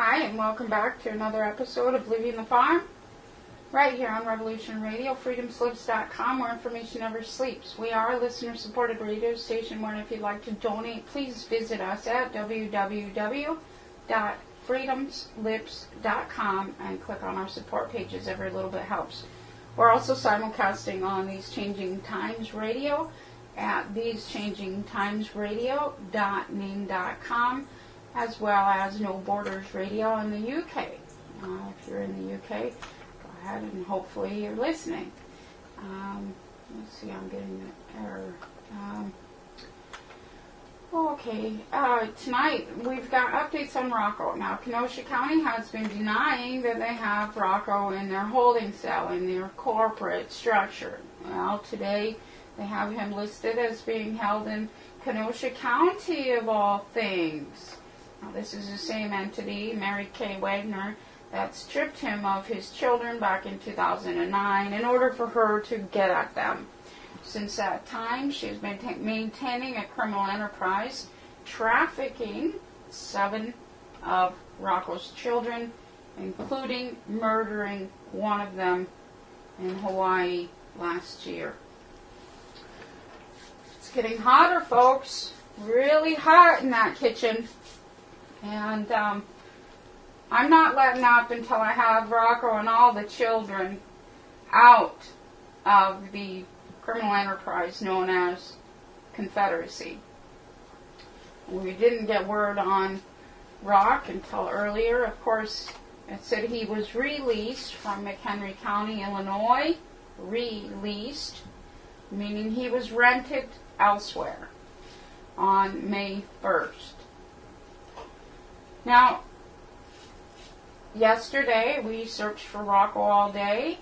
Hi, and welcome back to another episode of Living the Farm, right here on Revolution Radio, freedomslips.com, where information never sleeps. We are a listener-supported radio station where if you'd like to donate, please visit us at www.freedomslips.com and click on our support pages. Every little bit helps. We're also simulcasting on These Changing Times Radio at thesechangingtimesradio.ning.com, as well as No Borders Radio in the UK. If you're in the UK, go ahead and hopefully you're listening. Let's see, I'm getting an error. Tonight we've got updates on Rocco. Now, Kenosha County has been denying that they have Rocco in their holding cell, in their corporate structure. Well, today they have him listed as being held in Kenosha County, of all things. Now, this is the same entity, Mary Kay Wagner, that stripped him of his children back in 2009 in order for her to get at them. Since that time, she has been maintaining a criminal enterprise, trafficking 7 of Rocco's children, including murdering one of them in Hawaii last year. It's getting hotter, folks. Really hot in that kitchen. And I'm not letting up until I have Rocco and all the children out of the criminal enterprise known as Confederacy. We didn't get word on Rock until earlier. Of course, it said he was released from McHenry County, Illinois. Released, meaning he was rented elsewhere on May 1st. Now, yesterday we searched for Rocco all day.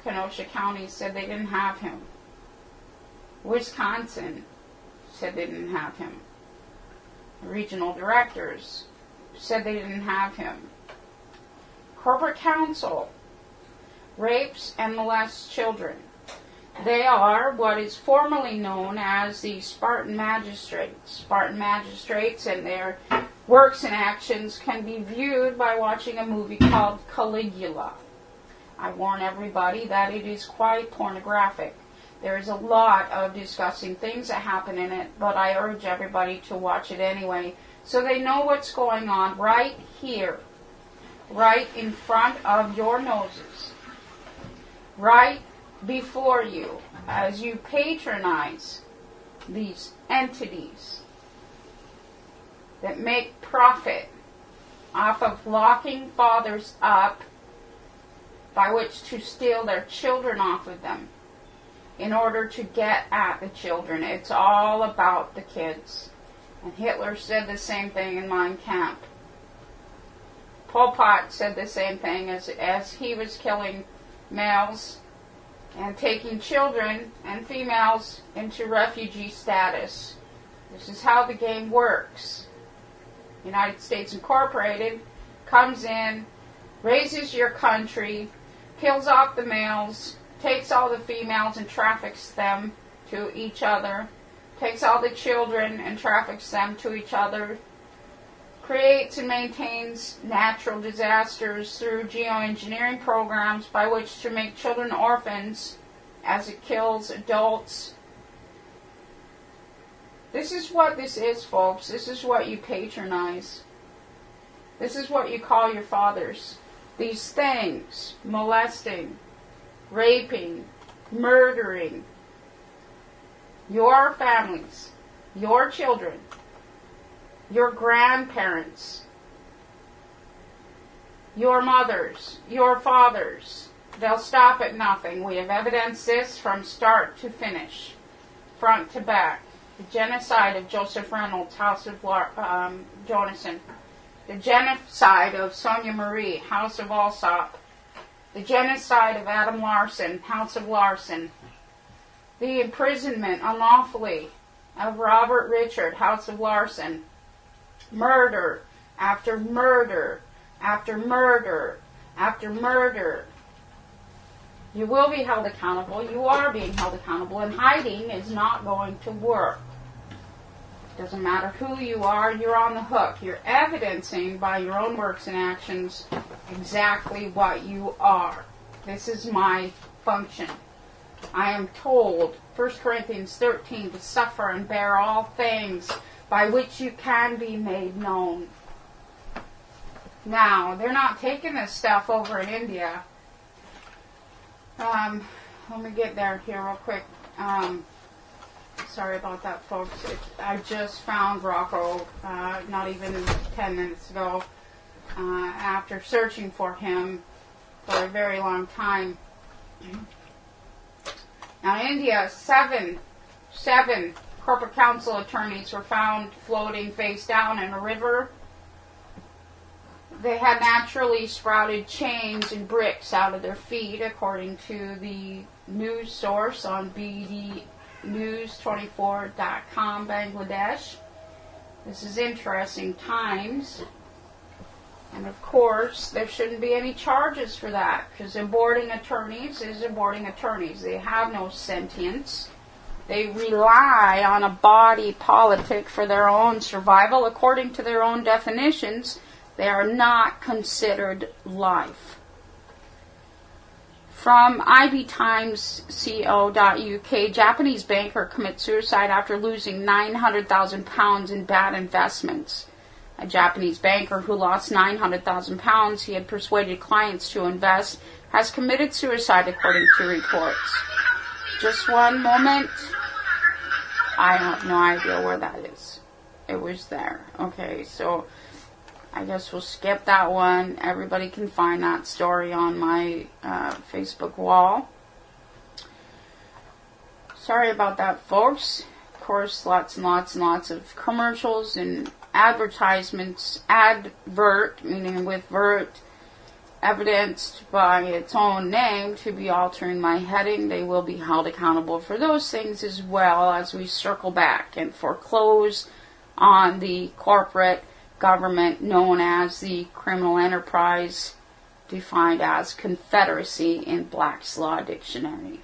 Kenosha County said they didn't have him. Wisconsin said they didn't have him. The regional directors said they didn't have him. Corporate counsel rapes and molests children. They are what is formerly known as the Spartan Magistrates. Spartan Magistrates and their works and actions can be viewed by watching a movie called Caligula. I warn everybody that it is quite pornographic. There is a lot of disgusting things that happen in it, but I urge everybody to watch it anyway, so they know what's going on right here, right in front of your noses, right before you, as you patronize these entities that make profit off of locking fathers up by which to steal their children off of them in order to get at the children. It's all about the kids. And Hitler said the same thing in Mein Kampf. Pol Pot said the same thing as he was killing males and taking children and females into refugee status. This is how the game works. United States Incorporated comes in, raises your country, kills off the males, takes all the females and traffics them to each other, takes all the children and traffics them to each other, creates and maintains natural disasters through geoengineering programs by which to make children orphans as it kills adults. This is what this is, folks. This is what you patronize. This is what you call your fathers. These things, molesting, raping, murdering your families, your children, your grandparents, your mothers, your fathers. They'll stop at nothing. We have evidenced this from start to finish, front to back. The genocide of Joseph Reynolds, House of Jonasson. The genocide of Sonia Marie, House of Alsop. The genocide of Adam Larson, House of Larson. The imprisonment unlawfully of Robert Richard, House of Larson. Murder after murder after murder after murder. You will be held accountable. You are being held accountable, and hiding is not going to work. Doesn't matter who you are, you're on the hook. You're evidencing by your own works and actions exactly what you are. This is my function. I am told, 1 Corinthians 13, to suffer and bear all things by which you can be made known. Now, they're not taking this stuff over in India. Let me get there here real quick. Sorry about that, folks. I just found Rocco not even 10 minutes ago after searching for him for a very long time. Now, in India, seven corporate council attorneys were found floating face down in a river. They had naturally sprouted chains and bricks out of their feet, according to the news source on BDnews24.com, Bangladesh. This is interesting times. And of course, there shouldn't be any charges for that, because aborting attorneys is aborting attorneys. They have no sentience. They rely on a body politic for their own survival. According to their own definitions, they are not considered life. From ibtimesco.uk, Japanese banker commits suicide after losing £900,000 in bad investments. A Japanese banker who lost £900,000 he had persuaded clients to invest has committed suicide, according to reports. Just one moment. I have no idea where that is. It was there. Okay, so I guess we'll skip that one. Everybody can find that story on my Facebook wall. Sorry about that, folks. Of course, lots and lots and lots of commercials and advertisements. Advert, meaning with vert, evidenced by its own name to be altering my heading. They will be held accountable for those things as well as we circle back and foreclose on the corporate government known as the criminal enterprise, defined as confederacy in Black's Law Dictionary.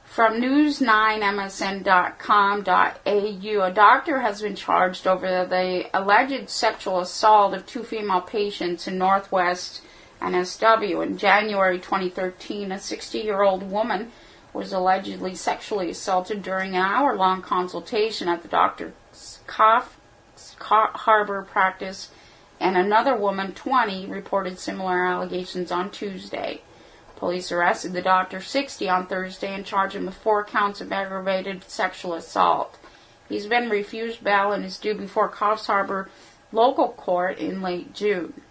From news9msn.com.au, a doctor has been charged over the alleged sexual assault of two female patients in Northwest NSW. In January 2013, a 60-year-old woman was allegedly sexually assaulted during an hour-long consultation at the doctor's Harbor practice, and another woman, 20, reported similar allegations on Tuesday. Police arrested the doctor, 60, on Thursday and charged him with 4 counts of aggravated sexual assault. He's been refused bail and is due before Coffs Harbour local court in late June.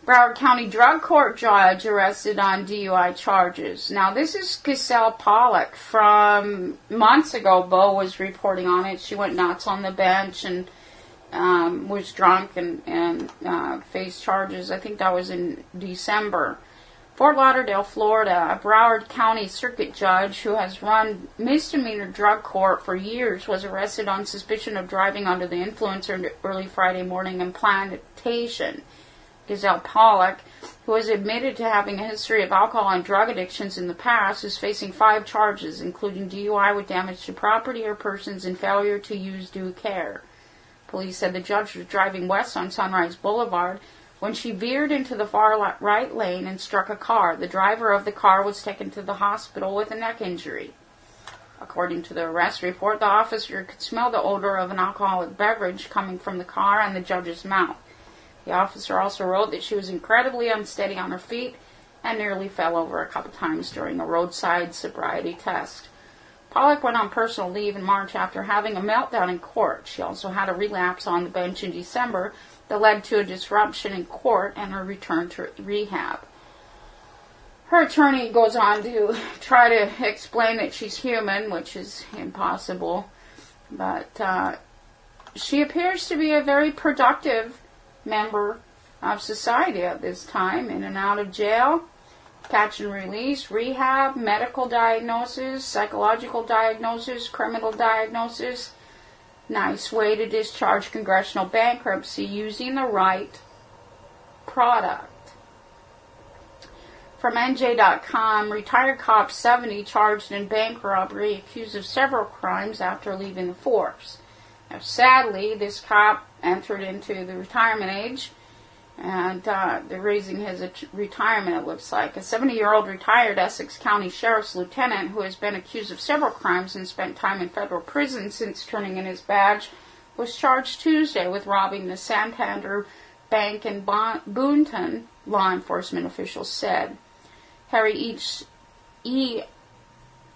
Broward County Drug Court judge arrested on DUI charges. Now, this is Giselle Pollock. From months ago, Bo was reporting on it. She went nuts on the bench and was drunk and faced charges. I think that was in December. Fort Lauderdale, Florida, a Broward County Circuit judge who has run misdemeanor drug court for years was arrested on suspicion of driving under the influence early Friday morning in Plantation. Giselle Pollock, who has admitted to having a history of alcohol and drug addictions in the past, is facing 5 charges, including DUI with damage to property or persons and failure to use due care. Police said the judge was driving west on Sunrise Boulevard when she veered into the far right lane and struck a car. The driver of the car was taken to the hospital with a neck injury. According to the arrest report, the officer could smell the odor of an alcoholic beverage coming from the car and the judge's mouth. The officer also wrote that she was incredibly unsteady on her feet and nearly fell over a couple times during a roadside sobriety test. Pollock went on personal leave in March after having a meltdown in court. She also had a relapse on the bench in December that led to a disruption in court and her return to rehab. Her attorney goes on to try to explain that she's human, which is impossible, but she appears to be a very productive member of society at this time, in and out of jail, catch and release, rehab, medical diagnosis, psychological diagnosis, criminal diagnosis. Nice way to discharge congressional bankruptcy using the right product. From NJ.com, retired cop 70 charged in bank robbery, accused of several crimes after leaving the force. Now, sadly, this cop entered into the retirement age, and they're raising his retirement, it looks like. A 70-year-old retired Essex County Sheriff's Lieutenant who has been accused of several crimes and spent time in federal prison since turning in his badge was charged Tuesday with robbing the Santander Bank in Boonton, law enforcement officials said. Harry E.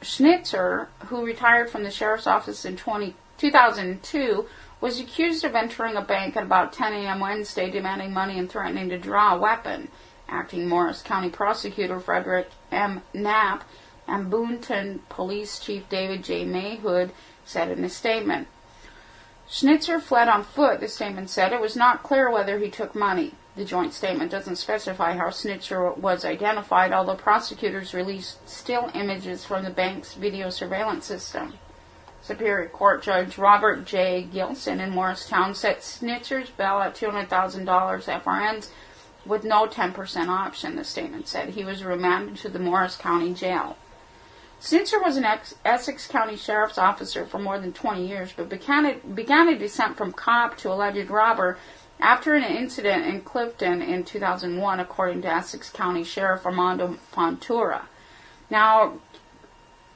Schnitzer, who retired from the sheriff's office in 2002, was accused of entering a bank at about 10 a.m. Wednesday, demanding money and threatening to draw a weapon. Acting Morris County Prosecutor Frederick M. Knapp and Boonton Police Chief David J. Mayhood said in a statement. Schnitzer fled on foot, the statement said. It was not clear whether he took money. The joint statement doesn't specify how Schnitzer was identified, although prosecutors released still images from the bank's video surveillance system. Superior Court Judge Robert J. Gilson in Morristown set Schnitzer's bail at $200,000 FRNs with no 10% option, the statement said. He was remanded to the Morris County Jail. Schnitzer was an Essex County Sheriff's officer for more than 20 years, but began a descent from cop to alleged robber after an incident in Clifton in 2001, according to Essex County Sheriff Armando Fontura. Now,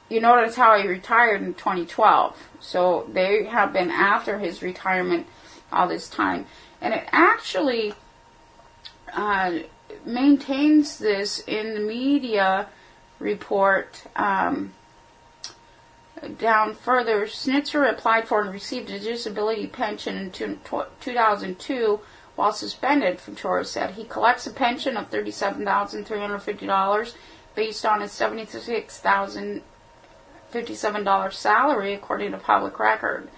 you notice how he retired in 2012, so they have been after his retirement all this time. And it actually maintains this in the media report down further. Schnitzer applied for and received a disability pension in 2002 while suspended, Fontura said. He collects a pension of $37,350 based on his $76,057 salary, according to public record.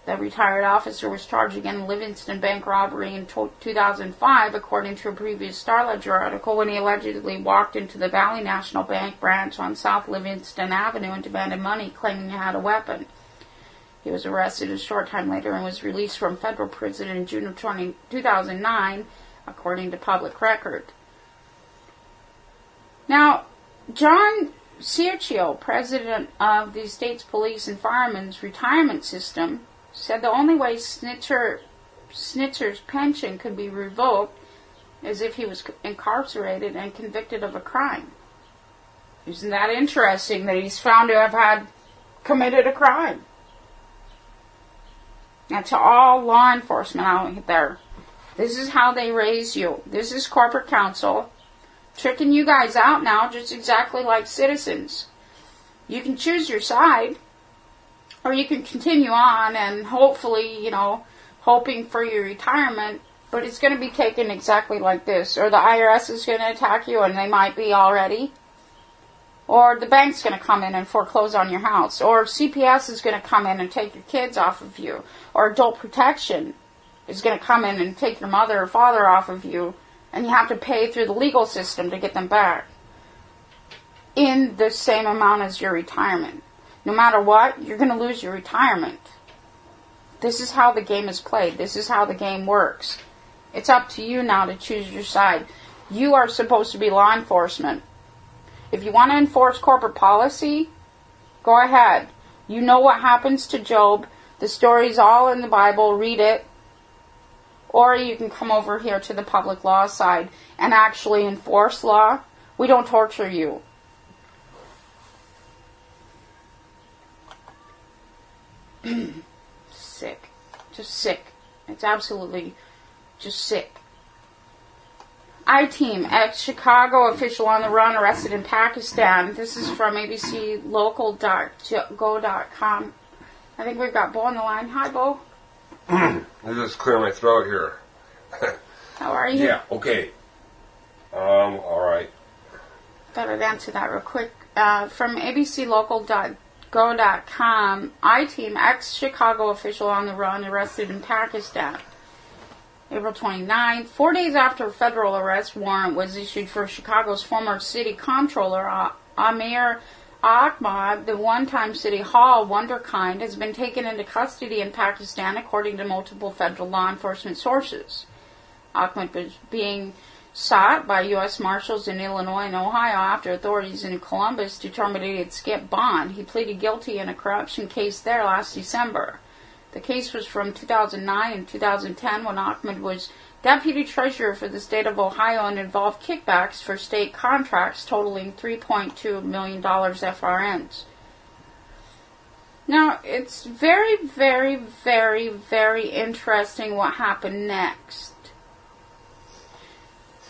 The retired officer was charged again in Livingston bank robbery in 2005, according to a previous Star Ledger article, when he allegedly walked into the Valley National Bank branch on South Livingston Avenue and demanded money, claiming he had a weapon. He was arrested a short time later and was released from federal prison in June of 2009, according to public record. Now, John Circio, president of the state's police and firemen's retirement system, said the only way Schnitzer's pension could be revoked is if he was incarcerated and convicted of a crime. Isn't that interesting that he's found to have committed a crime? Now, to all law enforcement out there, this is how they raise you. This is corporate counsel tricking you guys out now, just exactly like citizens. You can choose your side, or you can continue on and hopefully, hoping for your retirement, but it's going to be taken exactly like this. Or the IRS is going to attack you, and they might be already. Or the bank's going to come in and foreclose on your house. Or CPS is going to come in and take your kids off of you. Or adult protection is going to come in and take your mother or father off of you, and you have to pay through the legal system to get them back in the same amount as your retirement. No matter what, you're going to lose your retirement. This is how the game is played. This is how the game works. It's up to you now to choose your side. You are supposed to be law enforcement. If you want to enforce corporate policy, go ahead. You know what happens to Job. The story's all in the Bible. Read it. Or you can come over here to the public law side and actually enforce law. We don't torture you. Sick. Just sick. It's absolutely just sick. I-Team, ex-Chicago official on the run, arrested in Pakistan. This is from abclocal.go.com. I think we've got Bo on the line. Hi, Bo. Let me just clear my throat here. How are you? Yeah, okay. All right. Thought I'd answer that real quick. From abclocal.go.com, I-Team, ex-Chicago official on the run, arrested in Pakistan. April 29th, 4 days after a federal arrest warrant was issued for Chicago's former city comptroller, Amir Ahmad, the one-time City Hall wunderkind, has been taken into custody in Pakistan, according to multiple federal law enforcement sources. Ahmad was being sought by U.S. Marshals in Illinois and Ohio after authorities in Columbus determined he had skipped bond. He pleaded guilty in a corruption case there last December. The case was from 2009 and 2010 when Ahmed was deputy treasurer for the state of Ohio and involved kickbacks for state contracts totaling $3.2 million FRNs. Now, it's very, very, very, very interesting what happened next.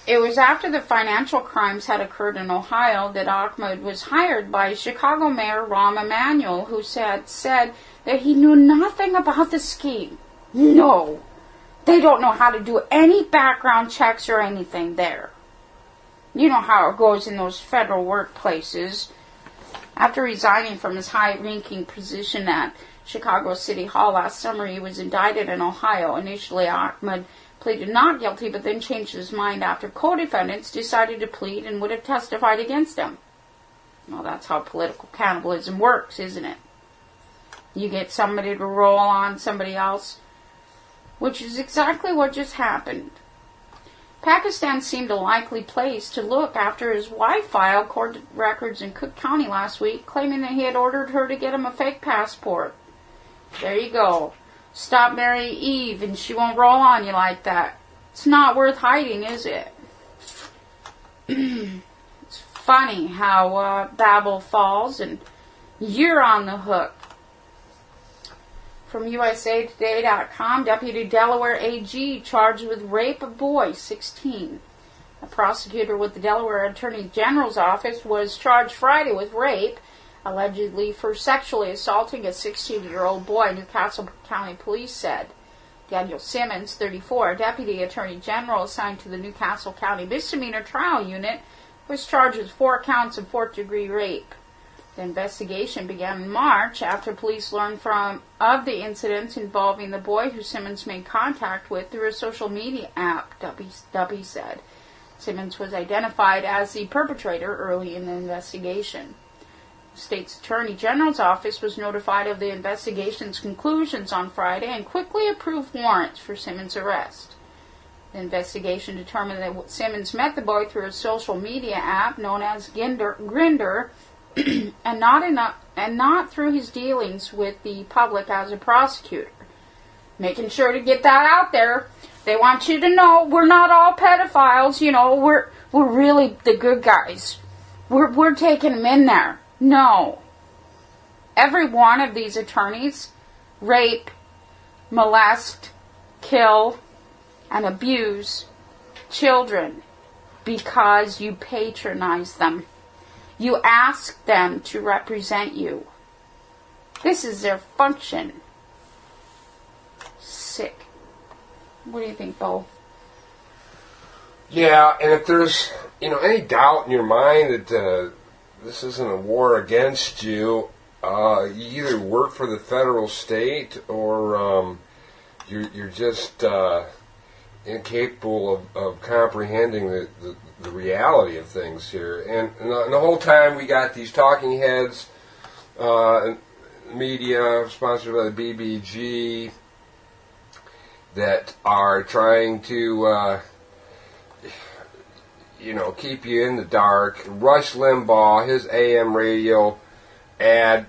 It was after the financial crimes had occurred in Ohio that Ahmed was hired by Chicago Mayor Rahm Emanuel, who said that he knew nothing about the scheme. No, they don't know how to do any background checks or anything there. You know how it goes in those federal workplaces. After resigning from his high-ranking position at Chicago City Hall last summer, he was indicted in Ohio. Initially, Ahmed pleaded not guilty, but then changed his mind after co-defendants decided to plead and would have testified against him. Well, that's how political cannibalism works, isn't it? You get somebody to roll on somebody else, which is exactly what just happened. Pakistan seemed a likely place to look after his wife filed court records in Cook County last week, claiming that he had ordered her to get him a fake passport. There you go. Stop marrying Eve and she won't roll on you like that. It's not worth hiding, is it? It's funny how Babel falls and you're on the hook. From USAtoday.com, Deputy Delaware AG charged with rape of boy, 16. A prosecutor with the Delaware Attorney General's office was charged Friday with rape, allegedly for sexually assaulting a 16-year-old boy, Newcastle County Police said. Daniel Simmons, 34, Deputy Attorney General assigned to the Newcastle County Misdemeanor Trial Unit, was charged with 4 counts of fourth-degree rape. The investigation began in March after police learned of the incidents involving the boy who Simmons made contact with through a social media app, Dubby said. Simmons was identified as the perpetrator early in the investigation. The state's Attorney General's office was notified of the investigation's conclusions on Friday and quickly approved warrants for Simmons' arrest. The investigation determined that Simmons met the boy through a social media app known as Grindr, and not through his dealings with the public as a prosecutor. Making sure to get that out there. They want you to know we're not all pedophiles. You know, we're really the good guys. We're taking them in there. No. Every one of these attorneys rape, molest, kill, and abuse children because you patronize them. You ask them to represent you. This is their function. Sick. What do you think, Bo? Yeah, and if there's any doubt in your mind that this isn't a war against you, you either work for the federal state or you're just incapable of comprehending the reality of things here. And the whole time we got these talking heads, media sponsored by the BBG, that are trying to keep you in the dark. Rush Limbaugh, his AM radio ad,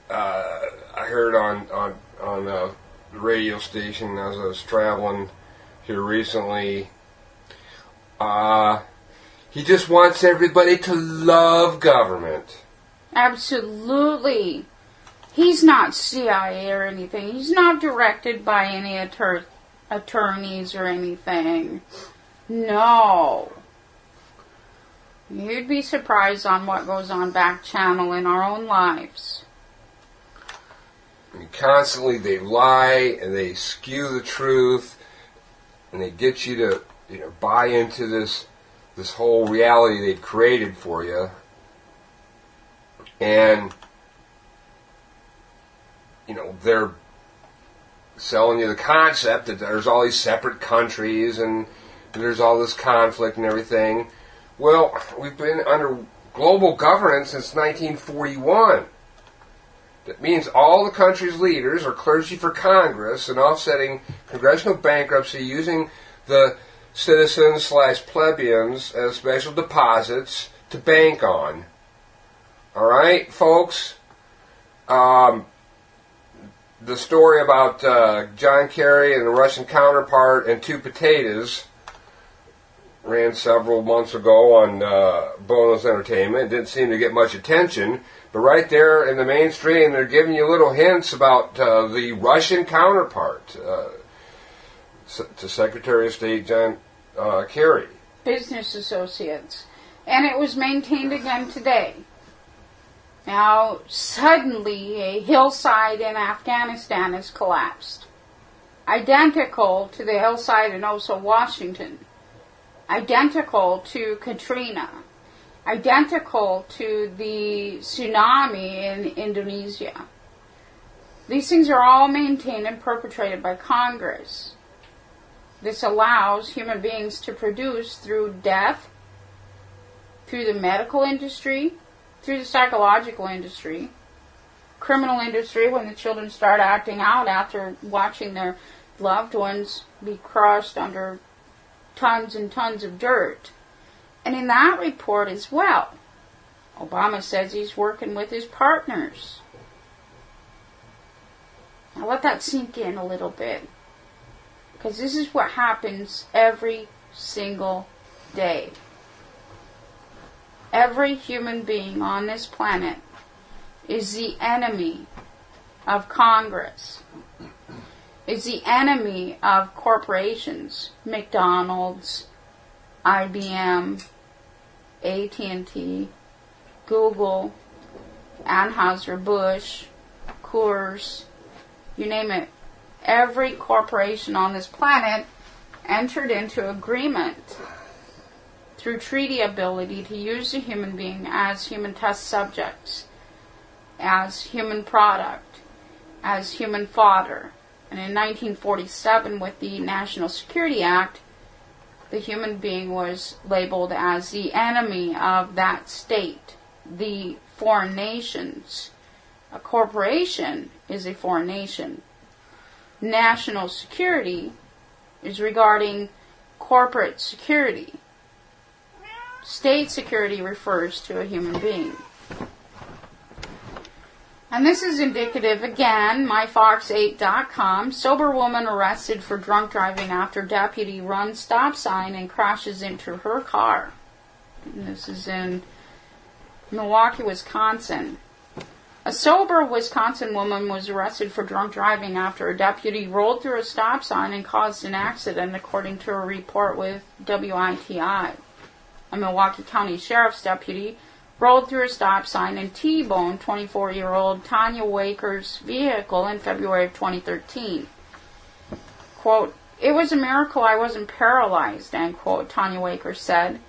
I heard on a radio station as I was traveling here recently. He just wants everybody to love government. Absolutely. He's not CIA or anything. He's not directed by any attorneys or anything. No. You'd be surprised on what goes on back channel in our own lives. And constantly they lie and they skew the truth and they get you to buy into this whole reality they've created for you. And they're selling you the concept that there's all these separate countries and there's all this conflict and everything. Well, we've been under global governance since 1941. That means all the country's leaders are clergy for Congress and offsetting congressional bankruptcy using the citizens / plebeians as special deposits to bank on. All right, folks? The story about John Kerry and the Russian counterpart and two potatoes ran several months ago on Bonus Entertainment. It didn't seem to get much attention, but right there in the mainstream, they're giving you little hints about the Russian counterpart to Secretary of State John Kerry. Business associates. And it was maintained again today. Now, suddenly, a hillside in Afghanistan has collapsed. Identical to the hillside in Oso, Washington. Identical to Katrina. Identical to the tsunami in Indonesia. These things are all maintained and perpetrated by Congress. This allows human beings to produce through death, through the medical industry, through the psychological industry, criminal industry, when the children start acting out after watching their loved ones be crushed under tons and tons of dirt. And in that report as well, Obama says he's working with his partners. Now let that sink in a little bit. Because this is what happens every single day. Every human being on this planet is the enemy of Congress. Is the enemy of corporations. McDonald's, IBM, AT&T, Google, Anheuser-Busch, Coors, you name it. Every corporation on this planet entered into agreement through treaty ability to use the human being as human test subjects, as human product, as human fodder. And in 1947, with the National Security Act, the human being was labeled as the enemy of that state, the foreign nations. A corporation is a foreign nation. National security is regarding corporate security. State security refers to a human being. And this is indicative, again, myfox8.com. Sober woman arrested for drunk driving after deputy runs stop sign and crashes into her car. And this is in Milwaukee, Wisconsin. A sober Wisconsin woman was arrested for drunk driving after a deputy rolled through a stop sign and caused an accident, according to a report with WITI. A Milwaukee County Sheriff's deputy rolled through a stop sign and T-boned 24-year-old Tanya Waker's vehicle in February of 2013. Quote, "It was a miracle I wasn't paralyzed," end quote, Tanya Waker said.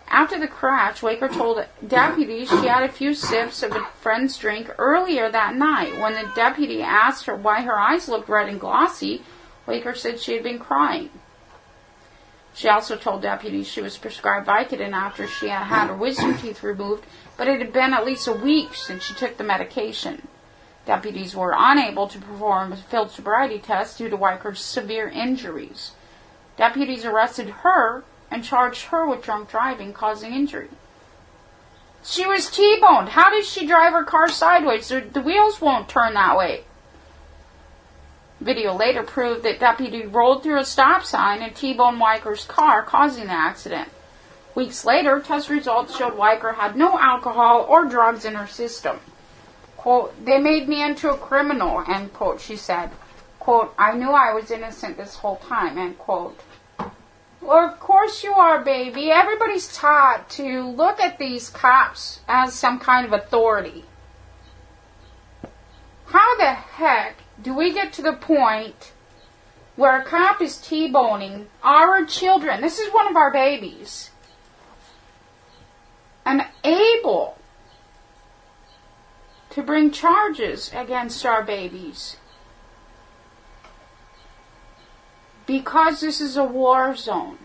After the crash, Waker told deputies she had a few sips of a friend's drink earlier that night. When the deputy asked her why her eyes looked red and glossy, Waker said she had been crying. She also told deputies she was prescribed Vicodin after she had had her wisdom teeth removed, but it had been at least a week since she took the medication. Deputies were unable to perform a field sobriety test due to Waker's severe injuries. Deputies arrested her and charged her with drunk driving causing injury. She was T-boned. How did she drive her car sideways? The wheels won't turn that way. Video later proved that deputy rolled through a stop sign and T-boned Weiker's car, causing the accident. Weeks later, test results showed Weiker had no alcohol or drugs in her system. Quote, "They made me into a criminal," end quote, she said. Quote, "I knew I was innocent this whole time," end quote. Well, of course you are, baby. Everybody's taught to look at these cops as some kind of authority. How the heck do we get to the point where a cop is T-boning our children? This is one of our babies. And able to bring charges against our babies. Because this is a war zone.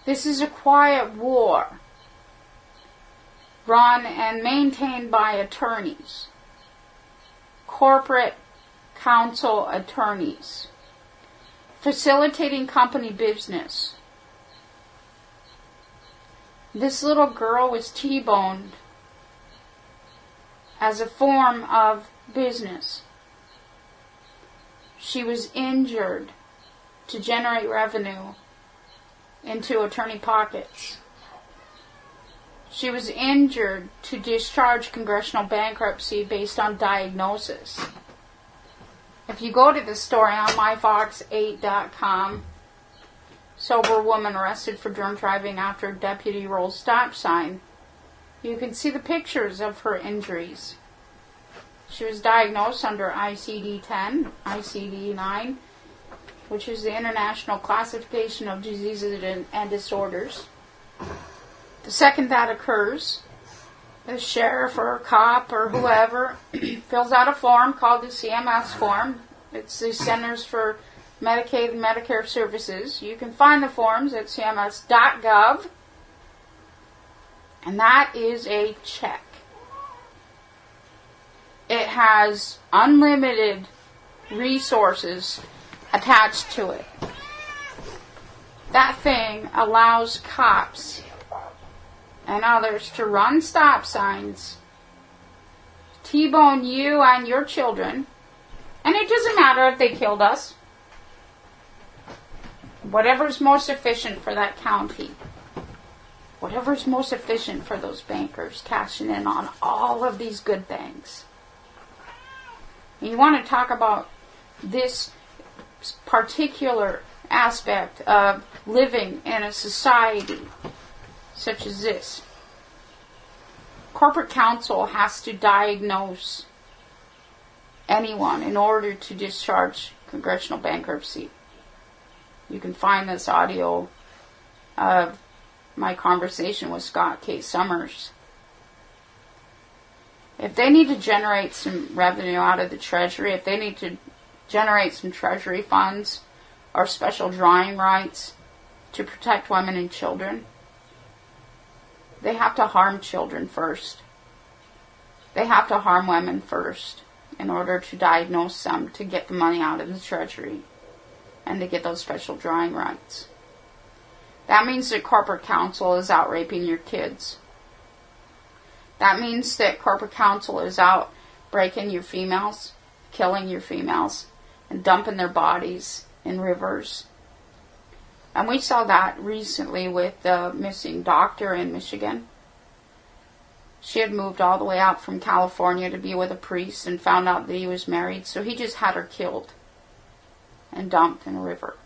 This is a quiet war run and maintained by attorneys, corporate counsel attorneys, facilitating company business. This little girl was T-boned as a form of business. She was injured to generate revenue into attorney pockets. She was injured to discharge congressional bankruptcy based on diagnosis. If you go to the story on myfox8.com, sober woman arrested for drunk driving after deputy rolls stop sign, you can see the pictures of her injuries. She was diagnosed under ICD-10, ICD-9, which is the International Classification of Diseases and Disorders. The second that occurs, the sheriff or cop or whoever fills out a form called the CMS form. It's the Centers for Medicaid and Medicare Services. You can find the forms at cms.gov. And that is a check. It has unlimited resources attached to it. That thing allows cops and others to run stop signs, T-bone you and your children, and it doesn't matter if they killed us. Whatever's most efficient for that county. Whatever's most efficient for those bankers cashing in on all of these good things. And you want to talk about this particular aspect of living in a society such as this. Corporate counsel has to diagnose anyone in order to discharge congressional bankruptcy. You can find this audio of my conversation with Scott K. Summers. If they need to generate some revenue out of the Treasury, if they need to generate some Treasury funds or special drawing rights to protect women and children, they have to harm children first. They have to harm women first in order to diagnose them to get the money out of the Treasury and to get those special drawing rights. That means that corporate counsel is out raping your kids. That means that corporate counsel is out breaking your females, killing your females, and dumping their bodies in rivers. And we saw that recently with the missing doctor in Michigan. She had moved all the way out from California to be with a priest and found out that he was married, so he just had her killed and dumped in a river.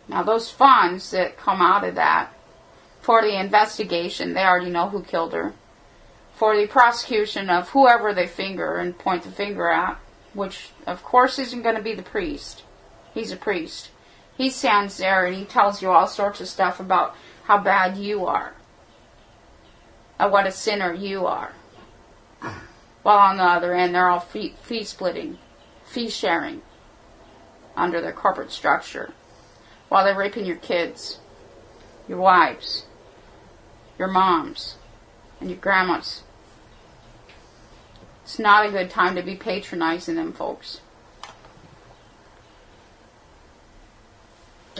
Now those funds that come out of that, for the investigation, they already know who killed her. For the prosecution of whoever they finger and point the finger at, which of course isn't going to be the priest. He's a priest. He stands there and he tells you all sorts of stuff about how bad you are. Of what a sinner you are. While on the other end, they're all fee splitting, fee sharing under their corporate structure. While they're raping your kids, your wives, your moms, and your grandmas. It's not a good time to be patronizing them, folks.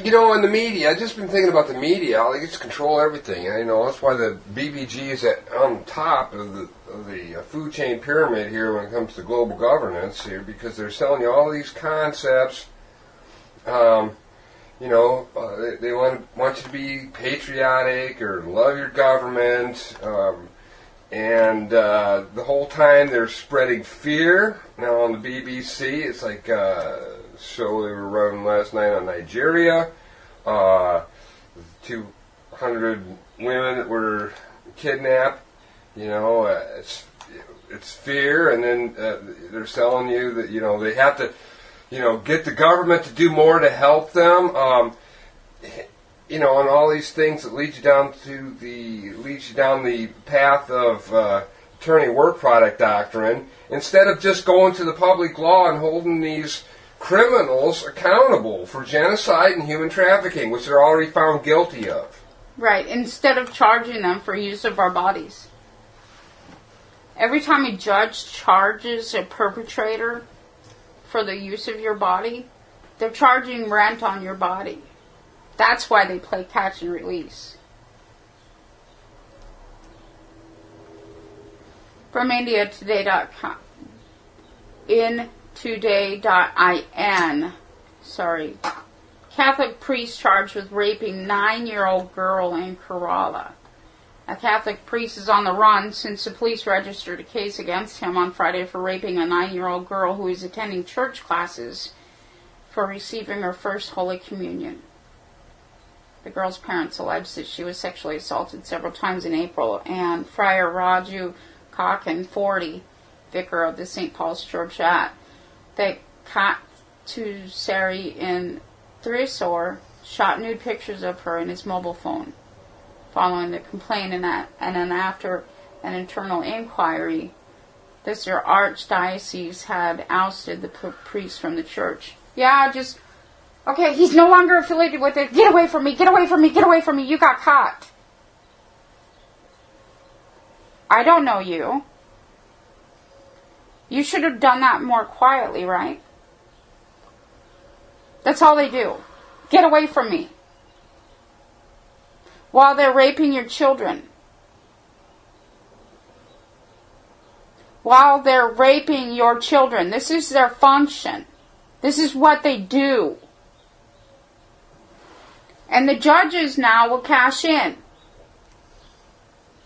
You know, in the media, I've just been thinking about the media. They just control everything. You know, that's why the BBG is on top of the food chain pyramid here when it comes to global governance here, because they're selling you all these concepts. You know, they want you to be patriotic or love your government, and the whole time they're spreading fear. Now on the BBC, it's like show they were running last night on Nigeria. 200 women that were kidnapped. You know, it's fear, and then they're selling you that, you know, they have to, you know, get the government to do more to help them. You know, and all these things that lead you down the path of attorney work product doctrine, instead of just going to the public law and holding these criminals accountable for genocide and human trafficking, which they're already found guilty of. Right, instead of charging them for use of our bodies. Every time a judge charges a perpetrator for the use of your body, They're charging rent on your body. That's why they play catch and release. From IndiaToday.com. InToday.in. Sorry. Catholic priest charged with raping 9-year-old girl in Kerala. A Catholic priest is on the run since the police registered a case against him on Friday for raping a 9-year-old girl who is attending church classes for receiving her first Holy Communion. The girl's parents alleged that she was sexually assaulted several times in April, and Friar Raju Kakan, 40, vicar of the St. Paul's Church at the Katusari in Thrissur, shot nude pictures of her in his mobile phone. Following the complaint and then after an internal inquiry, this archdiocese had ousted the priest from the church. Okay, he's no longer affiliated with it. Get away from me, get away from me, get away from me. You got caught. I don't know you. You should have done that more quietly, right? That's all they do. Get away from me. While they're raping your children. While they're raping your children. This is their function. This is what they do. And the judges now will cash in.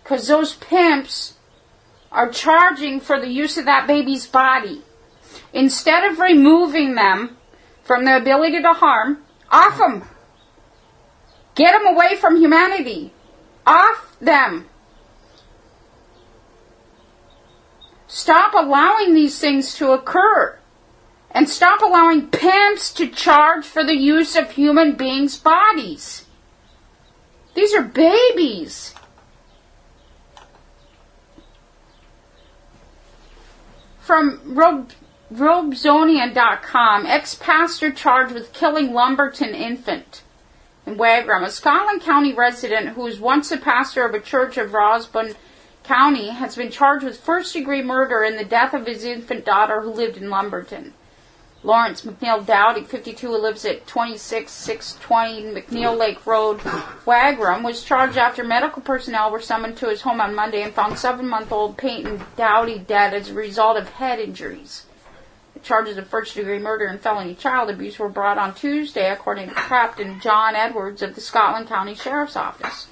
Because those pimps are charging for the use of that baby's body. Instead of removing them from the ability to harm, off them. Get them away from humanity. Off them. Stop allowing these things to occur. And stop allowing pimps to charge for the use of human beings' bodies. These are babies. From Robezonian.com, ex-pastor charged with killing Lumberton infant. In Wagram, a Scotland County resident who was once the pastor of a church of Rosbun County has been charged with first-degree murder in the death of his infant daughter who lived in Lumberton. Lawrence McNeil Dowdy, 52, who lives at 26620 McNeil Lake Road, Wagram, was charged after medical personnel were summoned to his home on Monday and found 7-month-old Peyton Dowdy dead as a result of head injuries. The charges of first-degree murder and felony child abuse were brought on Tuesday, according to Captain John Edwards of the Scotland County Sheriff's Office.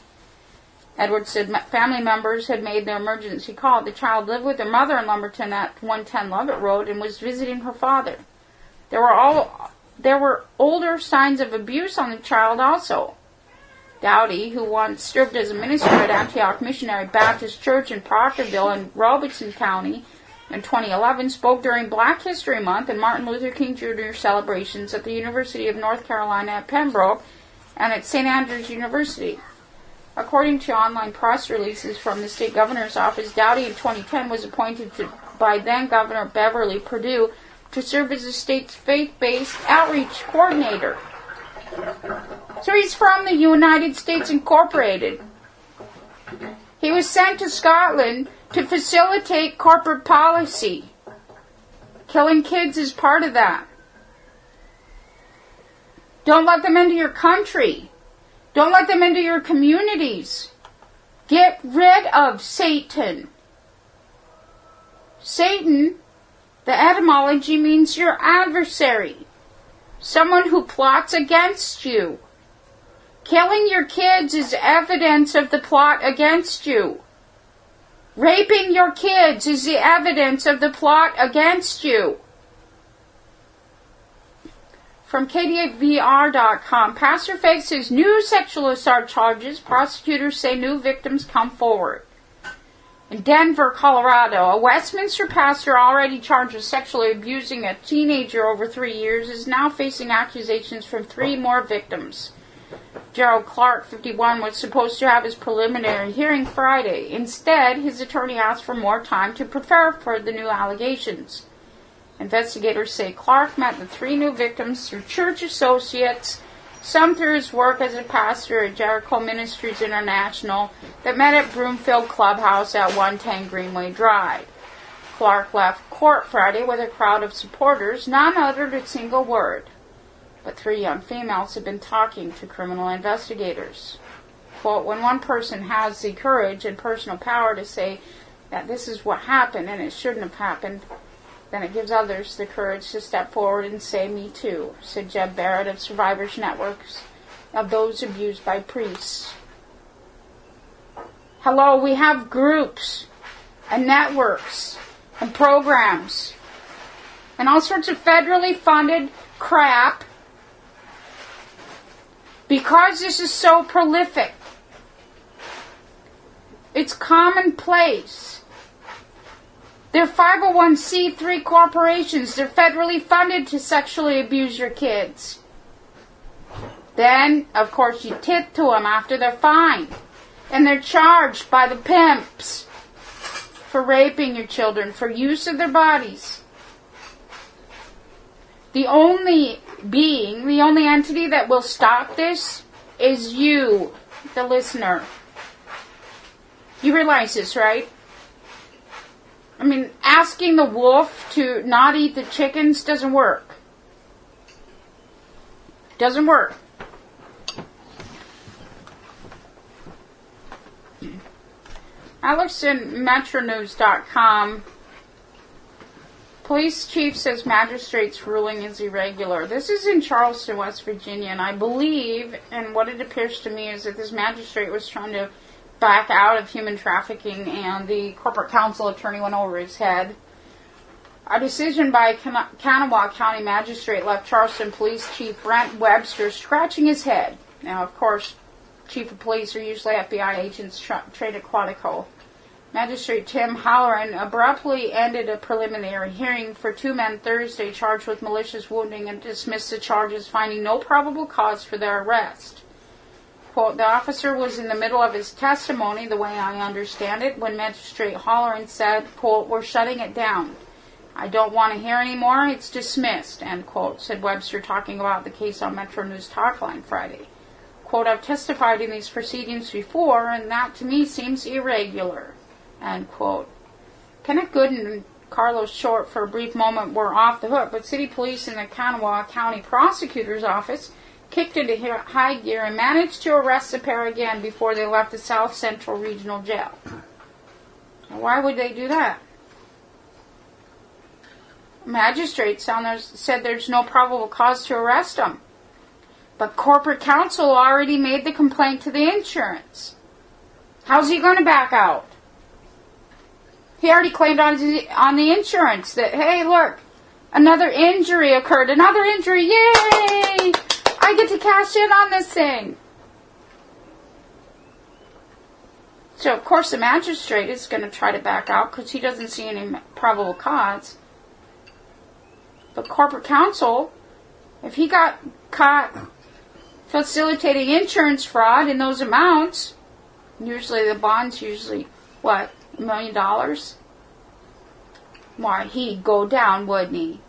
Edwards said family members had made their emergency call. The child lived with her mother in Lumberton at 110 Lovett Road and was visiting her father. There were older signs of abuse on the child also. Dowdy, who once served as a minister at Antioch Missionary Baptist Church in Proctorville in Robeson County in 2011, spoke during Black History Month and Martin Luther King Jr. celebrations at the University of North Carolina at Pembroke and at St. Andrews University. According to online press releases from the state governor's office, Dowdy in 2010 was appointed by then-Governor Beverly Perdue to serve as the state's faith-based outreach coordinator. So he's from the United States Incorporated. He was sent to Scotland to facilitate corporate policy. Killing kids is part of that. Don't let them into your country. Don't let them into your communities. Get rid of Satan. Satan, the etymology means your adversary. Someone who plots against you. Killing your kids is evidence of the plot against you. Raping your kids is the evidence of the plot against you. From KDVR.com, pastor faces new sexual assault charges. Prosecutors say new victims come forward. In Denver, Colorado, a Westminster pastor already charged with sexually abusing a teenager over 3 years is now facing accusations from 3 more victims. Gerald Clark, 51, was supposed to have his preliminary hearing Friday. Instead, his attorney asked for more time to prepare for the new allegations. Investigators say Clark met the 3 new victims through church associates, some through his work as a pastor at Jericho Ministries International that met at Broomfield Clubhouse at 110 Greenway Drive. Clark left court Friday with a crowd of supporters. None uttered a single word. but 3 young females have been talking to criminal investigators. Quote, when one person has the courage and personal power to say that this is what happened and it shouldn't have happened, then it gives others the courage to step forward and say, me too, said Jeb Barrett of Survivors Networks of those abused by priests. Hello, we have groups and networks and programs and all sorts of federally funded crap because this is so prolific. It's commonplace. They're 501c3 corporations. They're federally funded to sexually abuse your kids. Then, of course, you tip to them after they're fined. And they're charged by the pimps for raping your children, for use of their bodies. The only being, the only entity that will stop this is you, the listener. You realize this, right? I mean, asking the wolf to not eat the chickens doesn't work. Doesn't work. I looked in metronews.com. Police chief says magistrate's ruling is irregular. This is in Charleston, West Virginia, and I believe, and what it appears to me is that this magistrate was trying to back out of human trafficking, and the corporate counsel attorney went over his head. A decision by Kanawha County Magistrate left Charleston Police Chief Brent Webster scratching his head. Now, of course, chief of police are usually FBI agents trained at Quantico. Magistrate Tim Halloran abruptly ended a preliminary hearing for 2 men Thursday charged with malicious wounding and dismissed the charges, finding no probable cause for their arrest. Quote, the officer was in the middle of his testimony, the way I understand it, when Magistrate Halloran said, quote, we're shutting it down. I don't want to hear any more. It's dismissed, end quote, said Webster, talking about the case on Metro News Talkline Friday. Quote, I've testified in these proceedings before, and that to me seems irregular, end quote. Kenneth Gooden and Carlos Short, for a brief moment, were off the hook, but city police in the Kanawha County Prosecutor's Office kicked into high gear and managed to arrest the pair again before they left the South Central Regional Jail. Now, why would they do that? Magistrate said there's no probable cause to arrest them. But corporate counsel already made the complaint to the insurance. How's he going to back out? He already claimed on the insurance that, hey, look, another injury occurred. Another injury, yay! I get to cash in on this thing. So, of course, the magistrate is going to try to back out because he doesn't see any probable cause. But corporate counsel, if he got caught facilitating insurance fraud in those amounts, usually the bond's what, $1 million? Why, he'd go down, wouldn't he?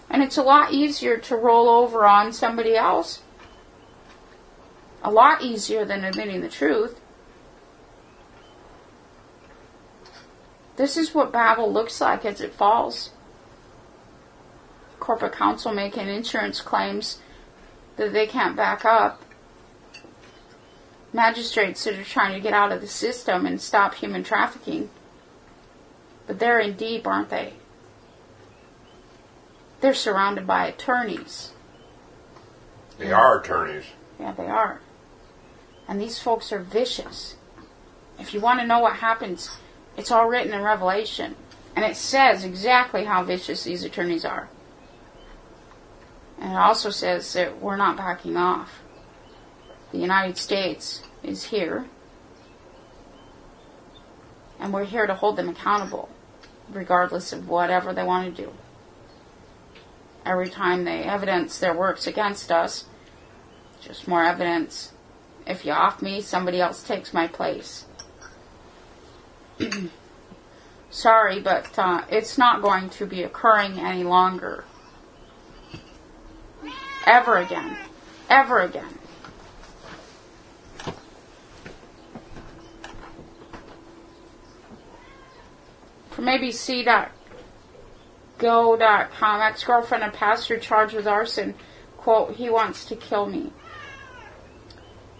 And it's a lot easier to roll over on somebody else. A lot easier than admitting the truth. This is what Babel looks like as it falls. Corporate counsel making insurance claims that they can't back up. Magistrates that are trying to get out of the system and stop human trafficking. But they're in deep, aren't they? They're surrounded by attorneys. They are attorneys. Yeah, they are. And these folks are vicious. If you want to know what happens, it's all written in Revelation. And it says exactly how vicious these attorneys are. And it also says that we're not backing off. The United States is here. And we're here to hold them accountable, regardless of whatever they want to do. Every time they evidence their works against us, just more evidence. If you off me, somebody else takes my place. Sorry, but it's not going to be occurring any longer. Ever again. Ever again. From ABC.go.com, ex-girlfriend and pastor charged with arson. quote, "He wants to kill me."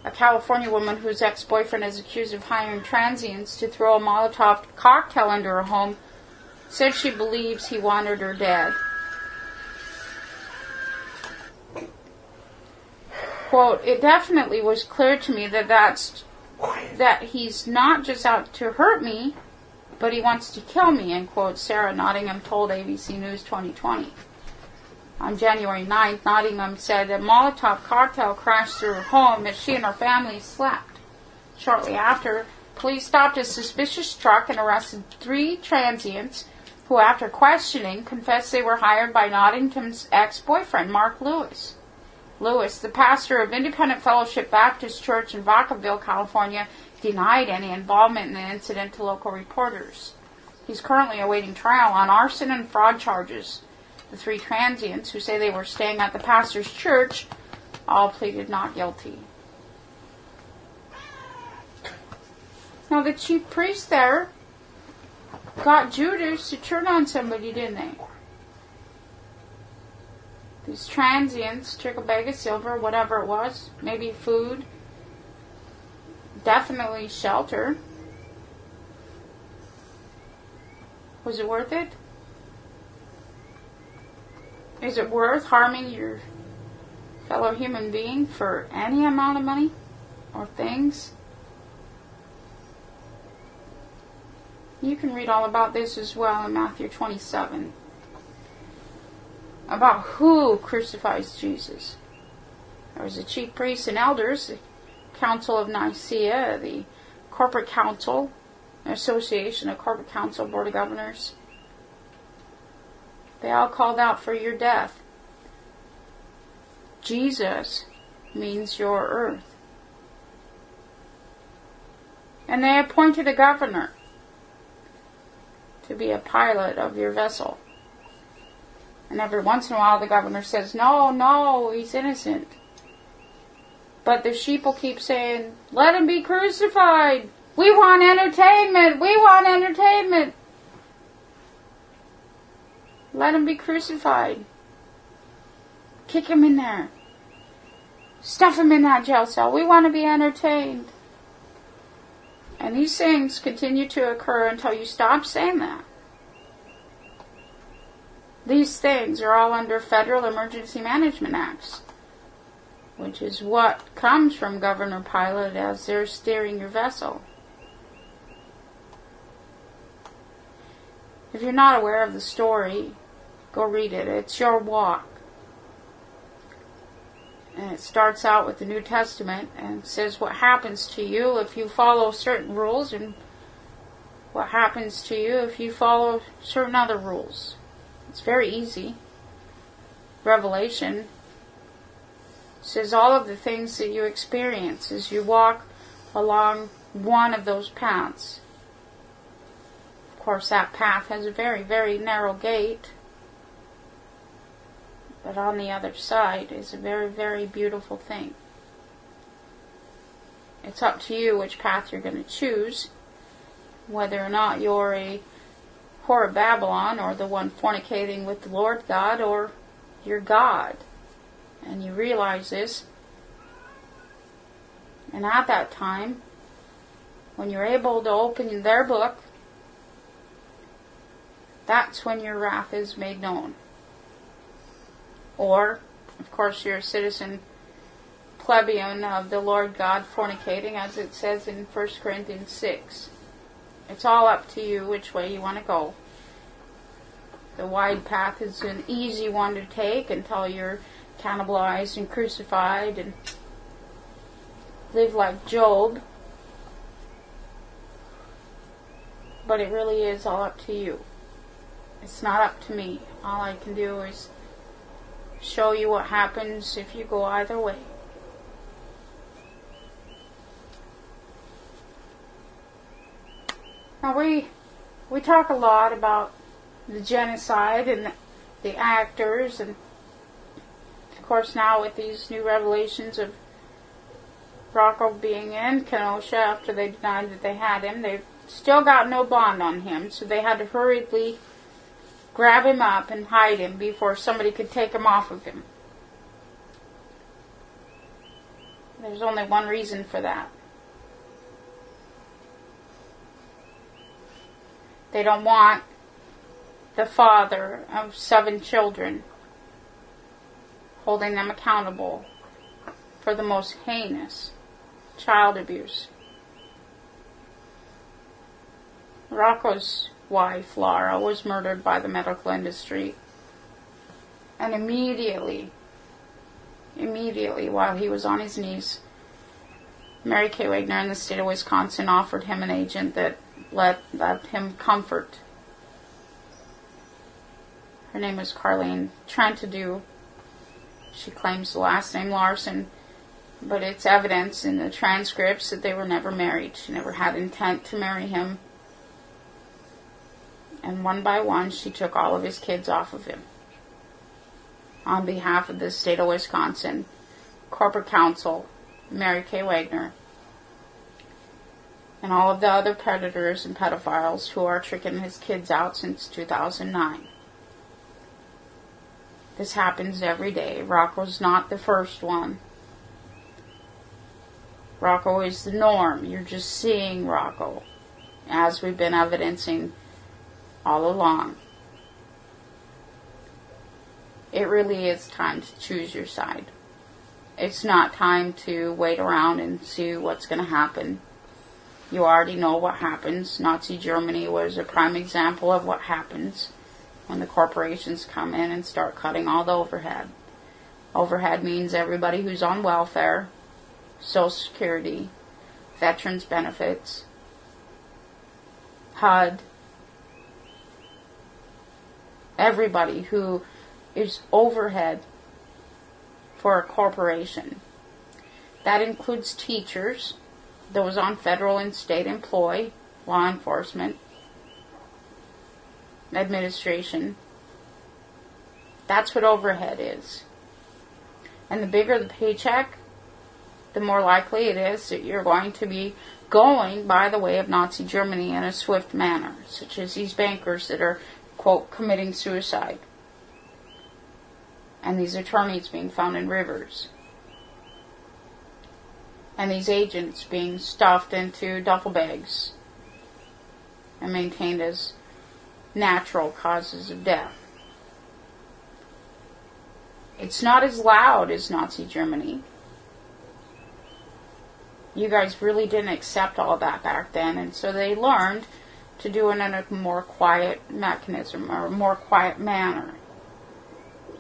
A California woman whose ex-boyfriend is accused of hiring transients to throw a Molotov cocktail into her home said she believes he wanted her dead. Quote, "It definitely was clear to me that he's not just out to hurt me, but he wants to kill me," end quote, Sarah Nottingham told ABC News 2020. On January 9th, Nottingham said a Molotov cocktail crashed through her home as she and her family slept. Shortly after, police stopped a suspicious truck and arrested 3 transients who, after questioning, confessed they were hired by Nottingham's ex-boyfriend, Mark Lewis. Lewis, the pastor of Independent Fellowship Baptist Church in Vacaville, California, denied any involvement in the incident to local reporters. He's currently awaiting trial on arson and fraud charges. The 3 transients, who say they were staying at the pastor's church, all pleaded not guilty. Now, the chief priest there got Judas to turn on somebody, didn't they? These transients took a bag of silver, whatever it was, maybe food, definitely shelter. Was it worth it? Is it worth harming your fellow human being for any amount of money or things? You can read all about this as well in Matthew 27. About who crucifies Jesus. There was the chief priests and elders, the Council of Nicaea, the Corporate Council, the Association of Corporate Council, Board of Governors. They all called out for your death. Jesus means your earth. And they appointed a governor to be a pilot of your vessel. And every once in a while the governor says, no, he's innocent. But the sheep will keep saying, "Let him be crucified. We want entertainment. We want entertainment. Let him be crucified. Kick him in there. Stuff him in that jail cell. We want to be entertained." And these things continue to occur until you stop saying that. These things are all under Federal Emergency Management Acts, which is what comes from Governor Pilate as they're steering your vessel. If you're not aware of the story, go read it. It's your walk. And it starts out with the New Testament and says what happens to you if you follow certain rules and what happens to you if you follow certain other rules. It's very easy. Revelation says all of the things that you experience as you walk along one of those paths. Of course, that path has a very, very narrow gate. But on the other side is a very, very beautiful thing. It's up to you which path you're going to choose, whether or not you're a whore of Babylon or the one fornicating with the Lord God or your God. And you realize this. And at that time, when you're able to open their book, that's when your wrath is made known. Or, of course, you're a citizen plebeian of the Lord God fornicating, as it says in 1 Corinthians 6. It's all up to you which way you want to go. The wide path is an easy one to take until you're cannibalized and crucified and live like Job. But it really is all up to you. It's not up to me. All I can do is show you what happens if you go either way. Now we talk a lot about the genocide and the actors, and of course now with these new revelations of Rocco being in Kenosha after they denied that they had him, they've still got no bond on him, so they had to hurriedly grab him up and hide him before somebody could take him off of him. There's only one reason for that. They don't want the father of 7 children holding them accountable for the most heinous child abuse. Rocco's wife, Laura, was murdered by the medical industry. And immediately, while he was on his knees, Mary Kay Wagner in the state of Wisconsin offered him an agent that let him comfort. Her name was Carlene Trentadue. She claims the last name Larson, but it's evidence in the transcripts that they were never married. She never had intent to marry him. And one by one, she took all of his kids off of him. On behalf of the state of Wisconsin, corporate counsel, Mary Kay Wagner, and all of the other predators and pedophiles who are tricking his kids out since 2009. This happens every day. Rocco's not the first one. Rocco is the norm. You're just seeing Rocco, as we've been evidencing all along. It really is time to choose your side. It's not time to wait around and see what's going to happen. You already know what happens. Nazi Germany was a prime example of what happens when the corporations come in and start cutting all the overhead. Overhead means everybody who's on welfare, Social Security, veterans benefits, HUD, everybody who is overhead for a corporation. That includes teachers, those on federal and state employ, law enforcement, administration. That's what overhead is. And the bigger the paycheck, the more likely it is that you're going to be going by the way of Nazi Germany in a swift manner, such as these bankers that are, quote, committing suicide. And these attorneys being found in rivers. And these agents being stuffed into duffel bags and maintained as natural causes of death. It's not as loud as Nazi Germany. You guys really didn't accept all that back then, and so they learned to do it in a more quiet mechanism, or a more quiet manner,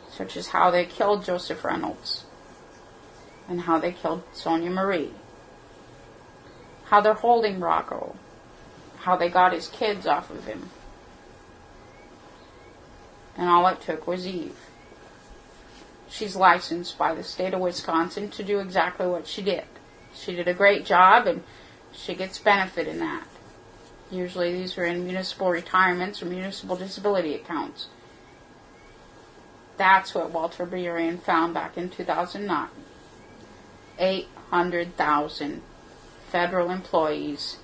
such as how they killed Joseph Reynolds, and how they killed Sonia Marie, how they're holding Rocco, how they got his kids off of him. And all it took was Eve. She's licensed by the state of Wisconsin to do exactly what she did. She did a great job, and she gets benefit in that. Usually these are in municipal retirements or municipal disability accounts. That's what Walter Burien found back in 2009. 800,000 federal employees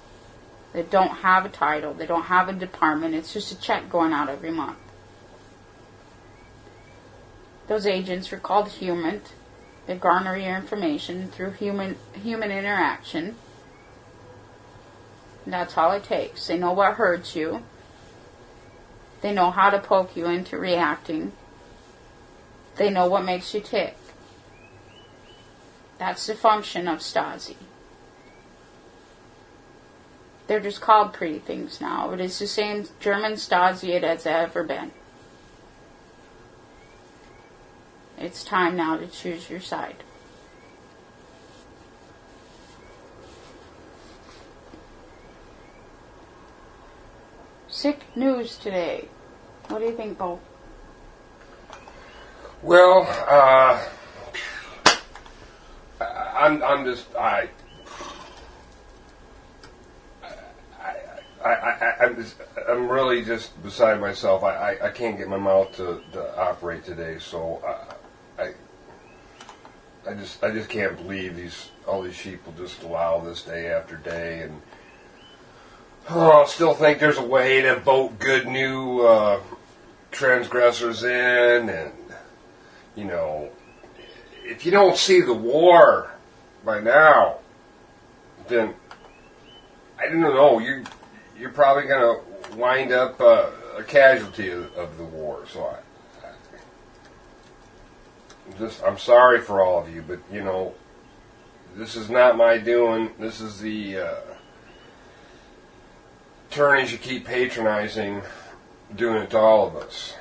that don't have a title, they don't have a department, it's just a check going out every month. Those agents are called human. They garner your information through human interaction. And that's all it takes. They know what hurts you. They know how to poke you into reacting. They know what makes you tick. That's the function of Stasi. They're just called pretty things now, but it's the same German Stasi it has ever been. It's time now to choose your side. Sick news today. What do you think, Bo? Well, I'm really just beside myself. I can't get my mouth to operate today, so I just can't believe all these sheep will just allow this day after day, and I still think there's a way to vote good new transgressors in, and if you don't see the war by now, then I don't know. You're probably going to wind up a casualty of the war. So I'm sorry for all of you, but this is not my doing. This is the attorneys you keep patronizing, doing it to all of us.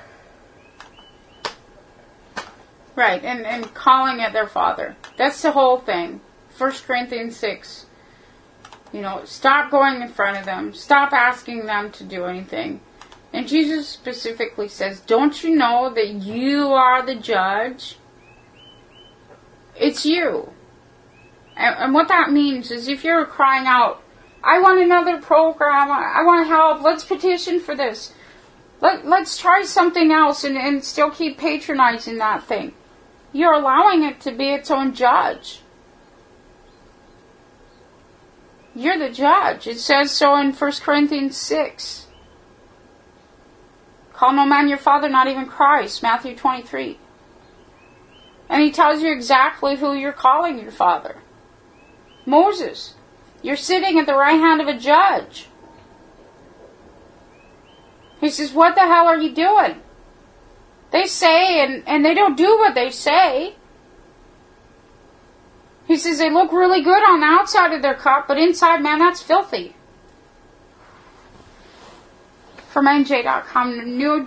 Right, and calling it their father. That's the whole thing. 1 Corinthians 6. Stop going in front of them. Stop asking them to do anything. And Jesus specifically says, don't you know that you are the judge? It's you. And what that means is if you're crying out, I want another program, I want help, let's petition for this. Let's try something else and still keep patronizing that thing. You're allowing it to be its own judge. You're the judge. It says so in 1 Corinthians 6. Call no man your father, not even Christ, Matthew 23. And he tells you exactly who you're calling your father. Moses. You're sitting at the right hand of a judge. He says, what the hell are you doing? They say, and they don't do what they say. He says they look really good on the outside of their cup, but inside, man, that's filthy. From NJ.com, New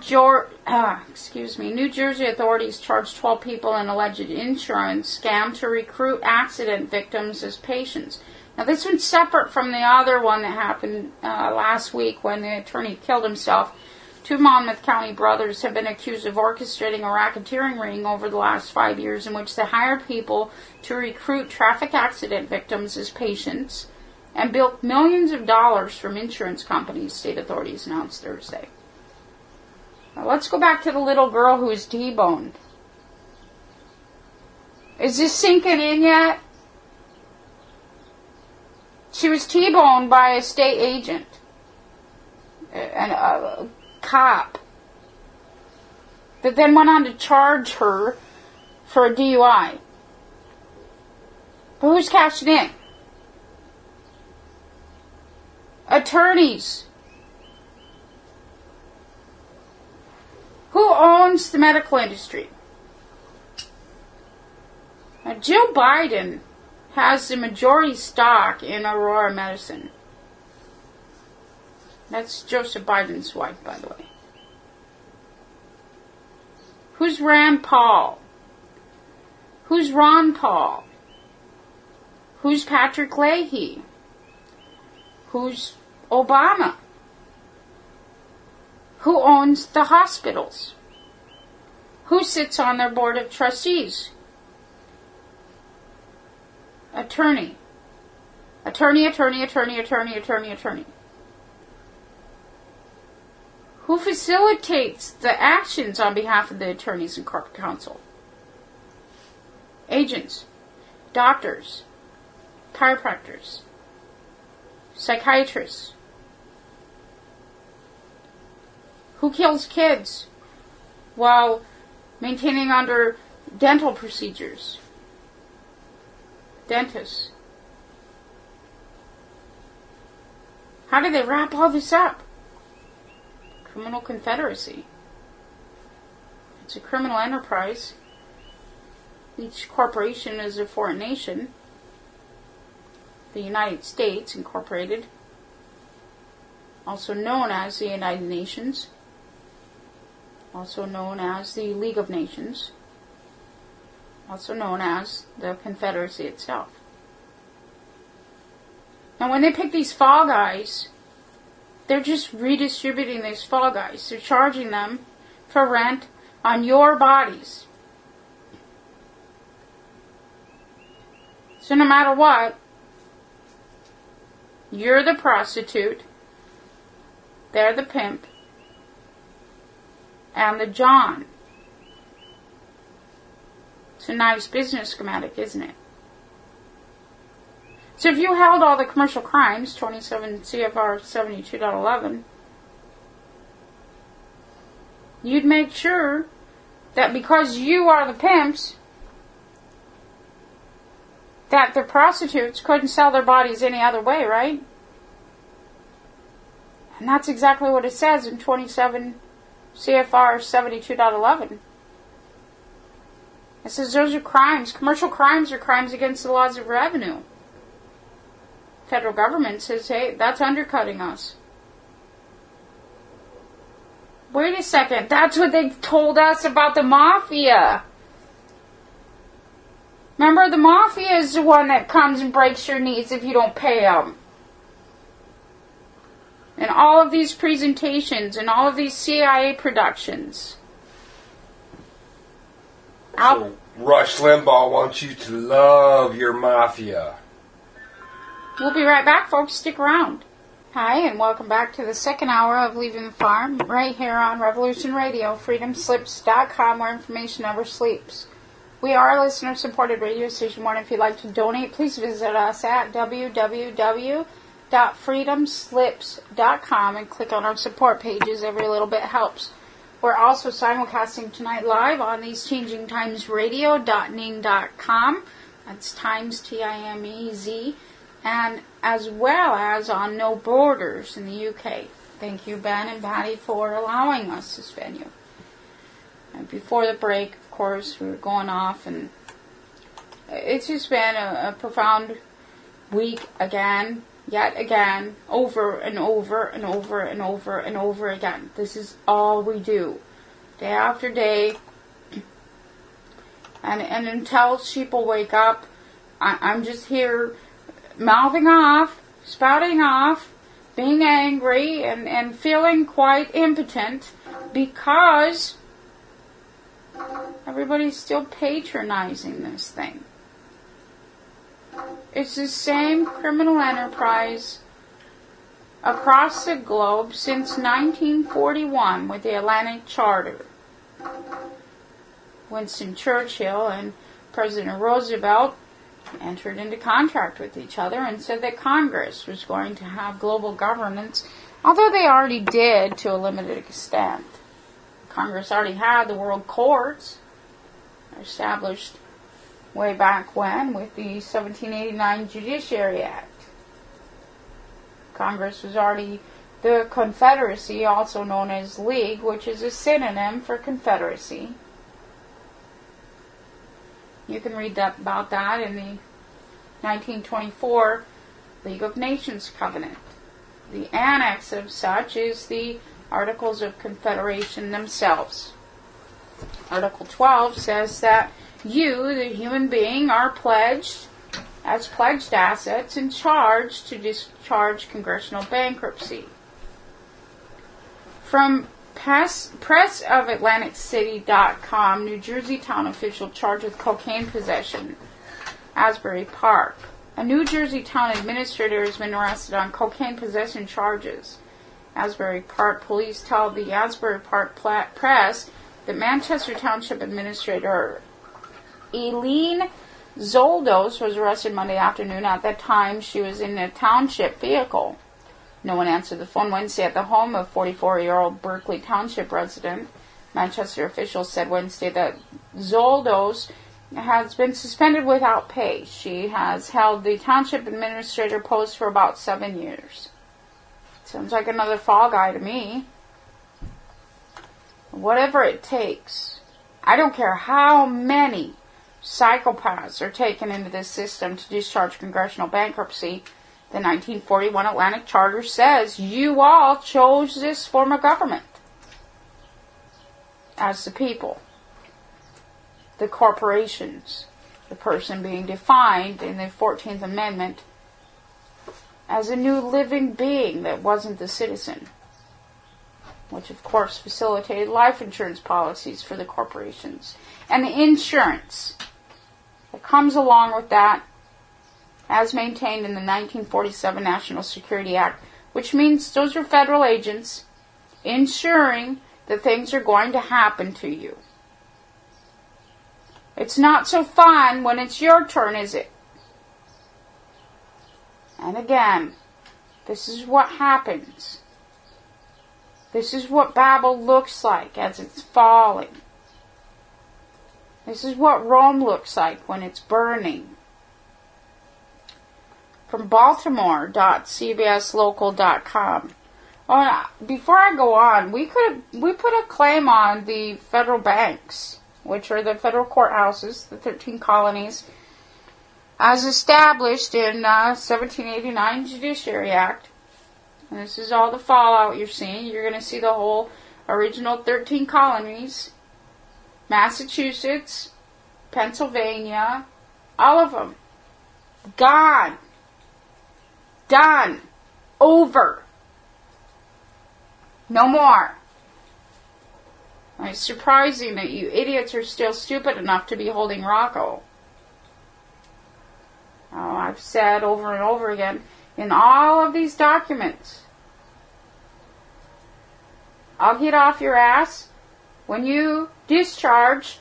Jersey authorities charged 12 people in alleged insurance scam to recruit accident victims as patients. Now, this one's separate from the other one that happened last week when the attorney killed himself. Two Monmouth County brothers have been accused of orchestrating a racketeering ring over the last 5 years in which they hired people to recruit traffic accident victims as patients and bilked millions of dollars from insurance companies, state authorities announced Thursday. Now let's go back to the little girl who was T-boned. Is this sinking in yet? She was T-boned by a state agent and a cop that then went on to charge her for a DUI. But who's cashing in? Attorneys. Who owns the medical industry? Now, Joe Biden has the majority stock in Aurora Medicine. That's Joseph Biden's wife, by the way. Who's Rand Paul? Who's Ron Paul? Who's Patrick Leahy? Who's Obama? Who owns the hospitals? Who sits on their board of trustees? Attorney. Attorney. Who facilitates the actions on behalf of the attorneys and corporate counsel? Agents, doctors, chiropractors, psychiatrists. Who kills kids while maintaining under dental procedures? Dentists. How do they wrap all this up? Criminal confederacy. It's a criminal enterprise. Each corporation is a foreign nation. The United States Incorporated, also known as the United Nations, also known as the League of Nations, also known as the Confederacy itself. Now when they pick these fall guys, they're just redistributing these fall guys. They're charging them for rent on your bodies. So no matter what, you're the prostitute, they're the pimp, and the John. It's a nice business schematic, isn't it? So if you held all the commercial crimes, 27 CFR 72.11, you'd make sure that because you are the pimps, that the prostitutes couldn't sell their bodies any other way, right? And that's exactly what it says in 27 CFR 72.11. It says those are crimes. Commercial crimes are crimes against the laws of revenue. Federal government says, hey, that's undercutting us. Wait a second. That's what they told us about the mafia. Remember, the mafia is the one that comes and breaks your knees if you don't pay them. And all of these presentations and all of these CIA productions. So Rush Limbaugh wants you to love your mafia. We'll be right back, folks. Stick around. Hi, and welcome back to the second hour of Leaving the Farm, right here on Revolution Radio, freedomslips.com, where information never sleeps. We are a listener-supported radio station. If you'd like to donate, please visit us at www.freedomslips.com and click on our support pages. Every little bit helps. We're also simulcasting tonight live on theschangingtimesradio.ning.com. That's Times, T-I-M-E-Z. And as well as on No Borders in the UK. Thank you, Ben and Patty, for allowing us this venue. And before the break, of course, we were going off, and it's just been a profound week again, yet again, over and over and over and over and over again. This is all we do, day after day. And until sheeple wake up, I'm just here mouthing off, spouting off, being angry, and feeling quite impotent because everybody's still patronizing this thing. It's the same criminal enterprise across the globe since 1941 with the Atlantic Charter. Winston Churchill and President Roosevelt entered into contract with each other and said that Congress was going to have global governance, although they already did to a limited extent. Congress already had the world courts established way back when with the 1789 Judiciary Act. Congress was already the Confederacy, also known as League, which is a synonym for Confederacy. You can read about that in the 1924 League of Nations Covenant. The annex of such is the Articles of Confederation themselves. Article 12 says that you, the human being, are pledged as pledged assets and charged to discharge congressional bankruptcy. From pressofAtlanticCity.com, New Jersey town official charged with cocaine possession, Asbury Park. A New Jersey town administrator has been arrested on cocaine possession charges. Asbury Park police tell the Asbury Park Press that Manchester Township Administrator Eileen Zoldos was arrested Monday afternoon. At that time, she was in a township vehicle. No one answered the phone Wednesday at the home of 44-year-old Berkeley Township resident. Manchester officials said Wednesday that Zoldos has been suspended without pay. She has held the township administrator post for about 7 years. Sounds like another fall guy to me. Whatever it takes. I don't care how many psychopaths are taken into this system to discharge congressional bankruptcy. The 1941 Atlantic Charter says you all chose this form of government as the people. The corporations, the person being defined in the 14th Amendment as a new living being that wasn't the citizen, which of course facilitated life insurance policies for the corporations and the insurance that comes along with that, as maintained in the 1947 National Security Act, which means those are federal agents ensuring that things are going to happen to you. It's not so fun when it's your turn, is it? And again, this is what happens. This is what Babel looks like as it's falling. This is what Rome looks like when it's burning. from Baltimore.cbslocal.com. Oh, before I go on, we put a claim on the federal banks, which are the federal courthouses, the 13 colonies, as established in 1789 Judiciary Act. And this is all the fallout you're seeing. You're going to see the whole original 13 colonies, Massachusetts, Pennsylvania, all of them, gone, done, over, no more. It's surprising that you idiots are still stupid enough to be holding Rocco. Oh, I've said over and over again, in all of these documents, I'll get off your ass when you discharge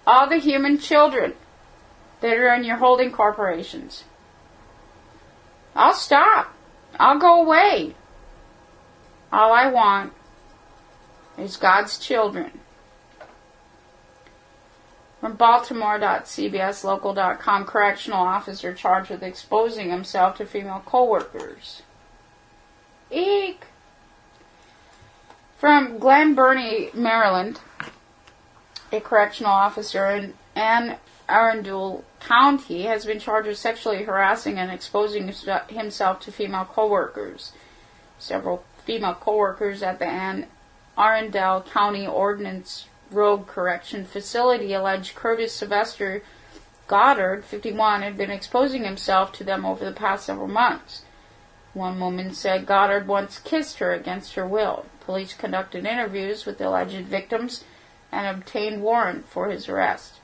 all the human children that are in your holding corporations. I'll stop. I'll go away. All I want is God's children. From Baltimore.cbslocal.com, correctional officer charged with exposing himself to female co-workers. Eek! From Glen Burnie, Maryland, a correctional officer in Anne Arundel County has been charged with sexually harassing and exposing himself to female co-workers. Several female co-workers at the Anne Arundel County Ordnance Road Correction Facility alleged Curtis Sylvester Goddard, 51, had been exposing himself to them over the past several months. One woman said Goddard once kissed her against her will. Police conducted interviews with the alleged victims and obtained warrant for his arrest.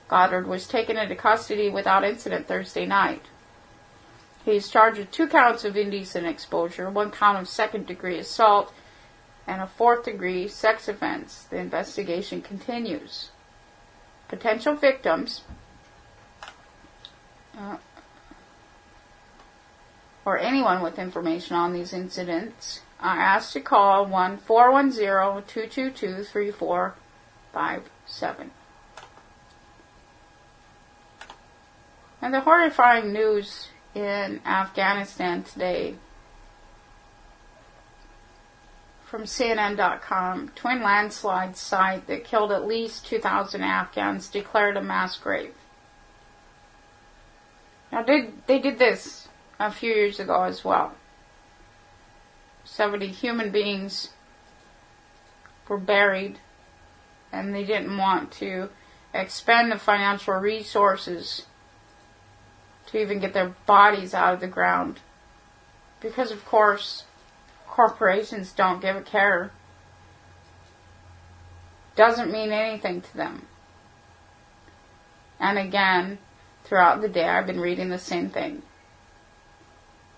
Goddard was taken into custody without incident Thursday night. He is charged with 2 counts of indecent exposure, 1 count of second-degree assault, and a 4th-degree sex offense. The investigation continues. Potential victims or anyone with information on these incidents are asked to call 1-410-222-3457. And the horrifying news in Afghanistan today from CNN.com, twin landslide site that killed at least 2,000 Afghans declared a mass grave. Now, they did this a few years ago as well. 70 human beings were buried, and they didn't want to expend the financial resources to even get their bodies out of the ground. Because, of course, corporations don't give a care. Doesn't mean anything to them. And again, throughout the day, I've been reading the same thing.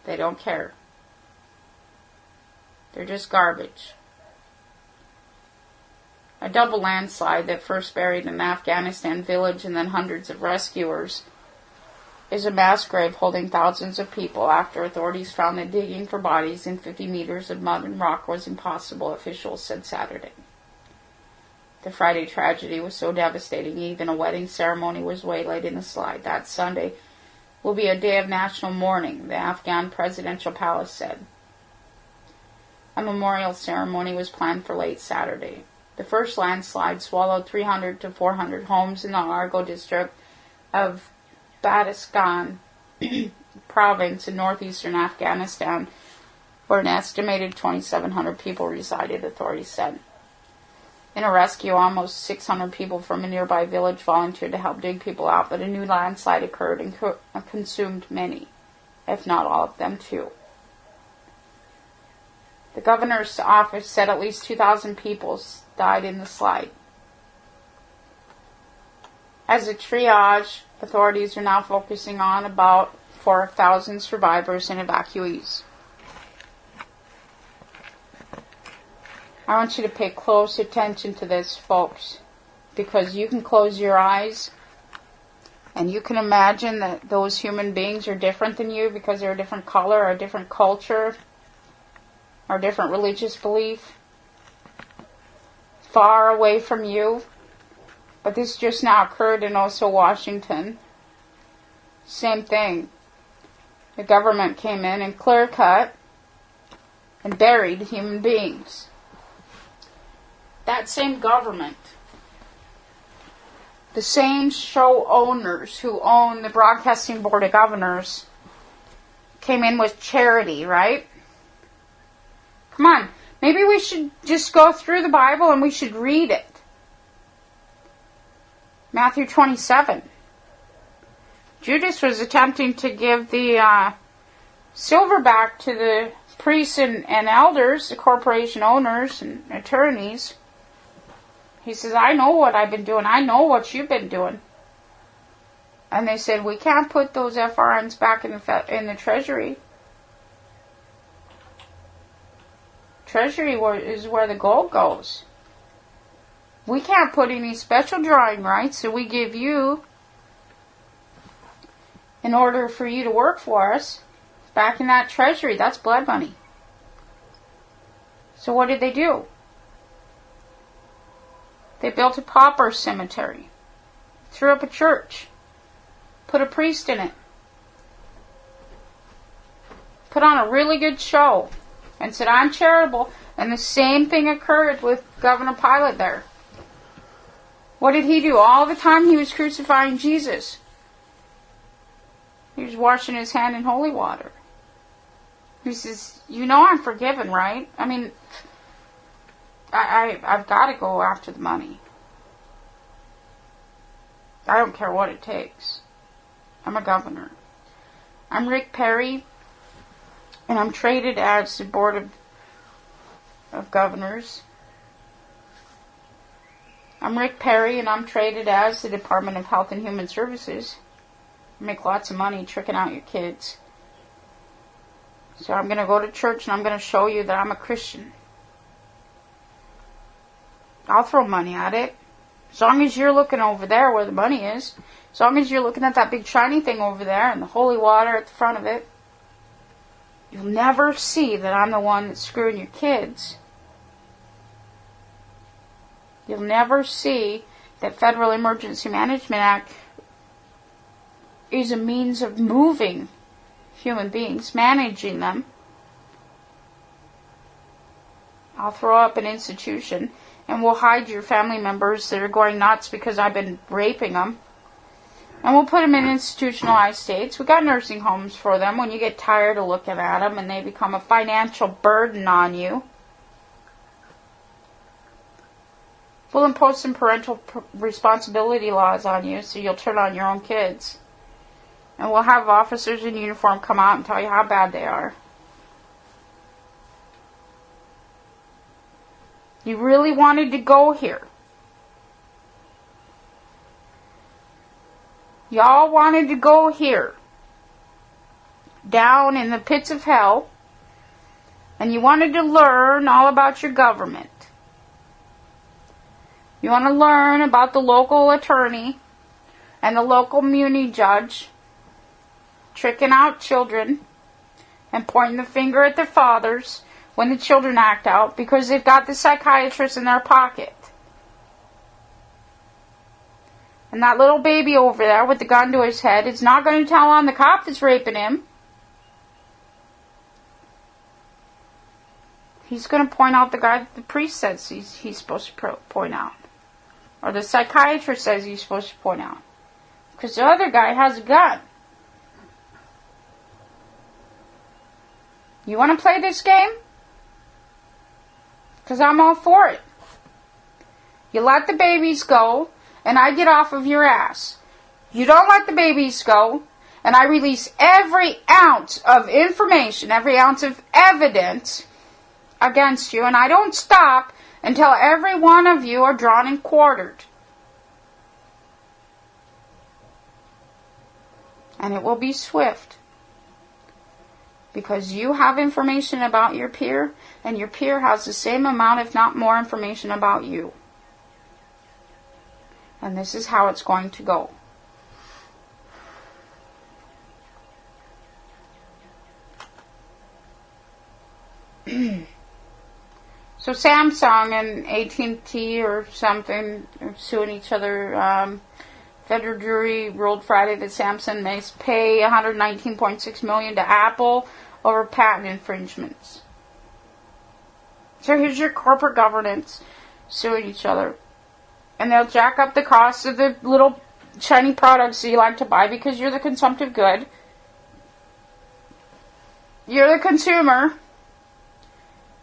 They don't care. They're just garbage. A double landslide that first buried an Afghanistan village and then hundreds of rescuers is a mass grave holding thousands of people after authorities found that digging for bodies in 50 meters of mud and rock was impossible, officials said Saturday. The Friday tragedy was so devastating, even a wedding ceremony was waylaid in the slide. That Sunday will be a day of national mourning, the Afghan presidential palace said. A memorial ceremony was planned for late Saturday. The first landslide swallowed 300 to 400 homes in the Argo district of Badaskan province in northeastern Afghanistan, where an estimated 2,700 people resided, authorities said. In a rescue, almost 600 people from a nearby village volunteered to help dig people out, but a new landslide occurred and consumed many, if not all of them, too. The governor's office said at least 2,000 people died in the slide. As a triage, authorities are now focusing on about 4,000 survivors and evacuees. I want you to pay close attention to this, folks, because you can close your eyes and you can imagine that those human beings are different than you because they're a different color or a different culture or a different religious belief, far away from you. But this just now occurred in Oslo, Washington. Same thing. The government came in and clear-cut and buried human beings. That same government, the same show owners who own the Broadcasting Board of Governors, came in with charity, right? Come on. Maybe we should just go through the Bible and we should read it. Matthew 27. Judas was attempting to give the silver back to the priests and elders, the corporation owners and attorneys. He says, I know what I've been doing. I know what you've been doing. And they said, we can't put those FRNs back in the treasury. Treasury is where the gold goes. We can't put any special drawing rights that we give you in order for you to work for us back in that treasury. That's blood money. So what did they do? They built a pauper cemetery, threw up a church, put a priest in it, put on a really good show, and said, I'm charitable. And the same thing occurred with Governor Pilate there. What did he do? All the time he was crucifying Jesus, he was washing his hand in holy water. He says, you know I'm forgiven, right? I mean, I've got to go after the money. I don't care what it takes. I'm a governor. I'm Rick Perry, and I'm traded as the Board of Governors. I'm Rick Perry, and I'm traded as the Department of Health and Human Services. I make lots of money tricking out your kids. So I'm going to go to church, and I'm going to show you that I'm a Christian. I'll throw money at it. As long as you're looking over there where the money is. As long as you're looking at that big shiny thing over there and the holy water at the front of it. You'll never see that I'm the one that's screwing your kids. You'll never see that Federal Emergency Management Act is a means of moving human beings, managing them. I'll throw up an institution and we'll hide your family members that are going nuts because I've been raping them. And we'll put them in institutionalized states. We've got nursing homes for them when you get tired of looking at them and they become a financial burden on you. We'll impose some parental responsibility laws on you so you'll turn on your own kids. And we'll have officers in uniform come out and tell you how bad they are. You really wanted to go here. Y'all wanted to go here. Down in the pits of hell. And you wanted to learn all about your government. You want to learn about the local attorney and the local muni judge tricking out children and pointing the finger at their fathers when the children act out because they've got the psychiatrist in their pocket. And that little baby over there with the gun to his head is not going to tell on the cop that's raping him. He's going to point out the guy that the priest says he's supposed to point out. Or the psychiatrist says he's supposed to point out. Because the other guy has a gun. You want to play this game? Because I'm all for it. You let the babies go, and I get off of your ass. You don't let the babies go, and I release every ounce of information, every ounce of evidence against you, and I don't stop until every one of you are drawn and quartered. And it will be swift. Because you have information about your peer, and your peer has the same amount, if not more, information about you. And this is how it's going to go. So Samsung and AT&T or something are suing each other Federal jury ruled Friday that Samsung may pay $119.6 million to Apple over patent infringements. So here's your corporate governance suing each other. And they'll jack up the cost of the little shiny products that you like to buy because you're the consumptive good. You're the consumer.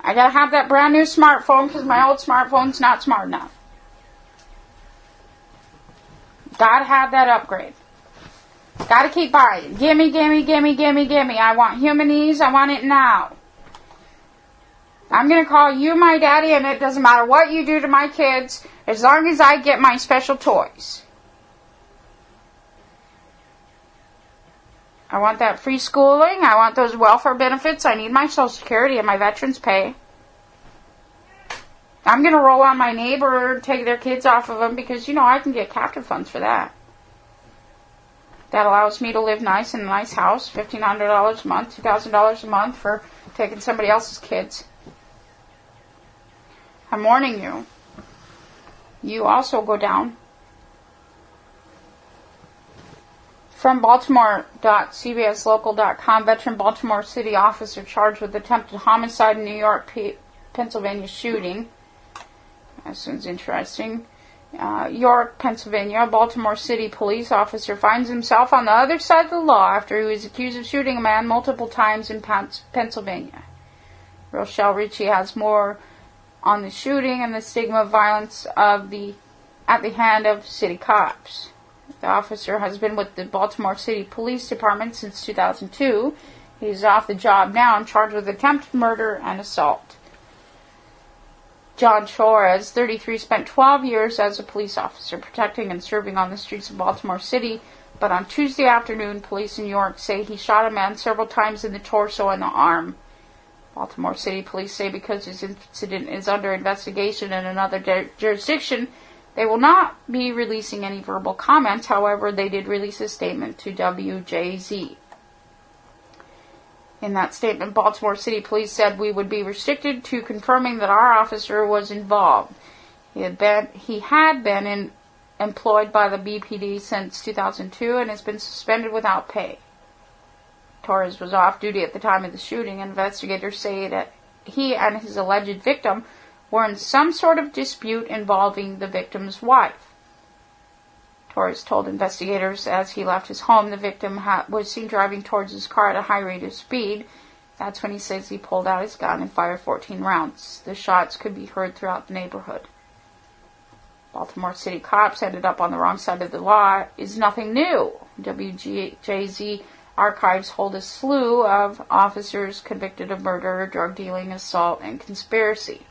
I gotta have that brand new smartphone because my old smartphone's not smart enough. Gotta have that upgrade. Gotta keep buying. Gimme, gimme, gimme, gimme, gimme. I want humanese. I want it now. I'm gonna call you my daddy, and it doesn't matter what you do to my kids as long as I get my special toys. I want that free schooling. I want those welfare benefits. I need my Social Security and my veterans pay. I'm going to roll on my neighbor and take their kids off of them because, I can get captive funds for that. That allows me to live nice in a nice house, $1,500 a month, $2,000 a month for taking somebody else's kids. I'm warning you. You also go down. From Baltimore.cbslocal.com, veteran Baltimore City officer charged with attempted homicide in New York, Pennsylvania shooting. That sounds interesting. York, Pennsylvania, a Baltimore City police officer finds himself on the other side of the law after he was accused of shooting a man multiple times in Pennsylvania. Rochelle Ritchie has more on the shooting and the stigma of violence at the hand of city cops. The officer has been with the Baltimore City Police Department since 2002. He is off the job now and charged with attempted murder and assault. John Torres, 33, spent 12 years as a police officer protecting and serving on the streets of Baltimore City, but on Tuesday afternoon, police in New York say he shot a man several times in the torso and the arm. Baltimore City police say because his incident is under investigation in another jurisdiction, they will not be releasing any verbal comments. However, they did release a statement to WJZ. In that statement, Baltimore City Police said we would be restricted to confirming that our officer was involved. He had been employed by the BPD since 2002 and has been suspended without pay. Torres was off duty at the time of the shooting. Investigators say that he and his alleged victim were in some sort of dispute involving the victim's wife. Torres told investigators as he left his home the victim was seen driving towards his car at a high rate of speed. That's when he says he pulled out his gun and fired 14 rounds. The shots could be heard throughout the neighborhood. Baltimore City cops ended up on the wrong side of the law is nothing new. WJZ archives hold a slew of officers convicted of murder, drug dealing, assault, and conspiracy.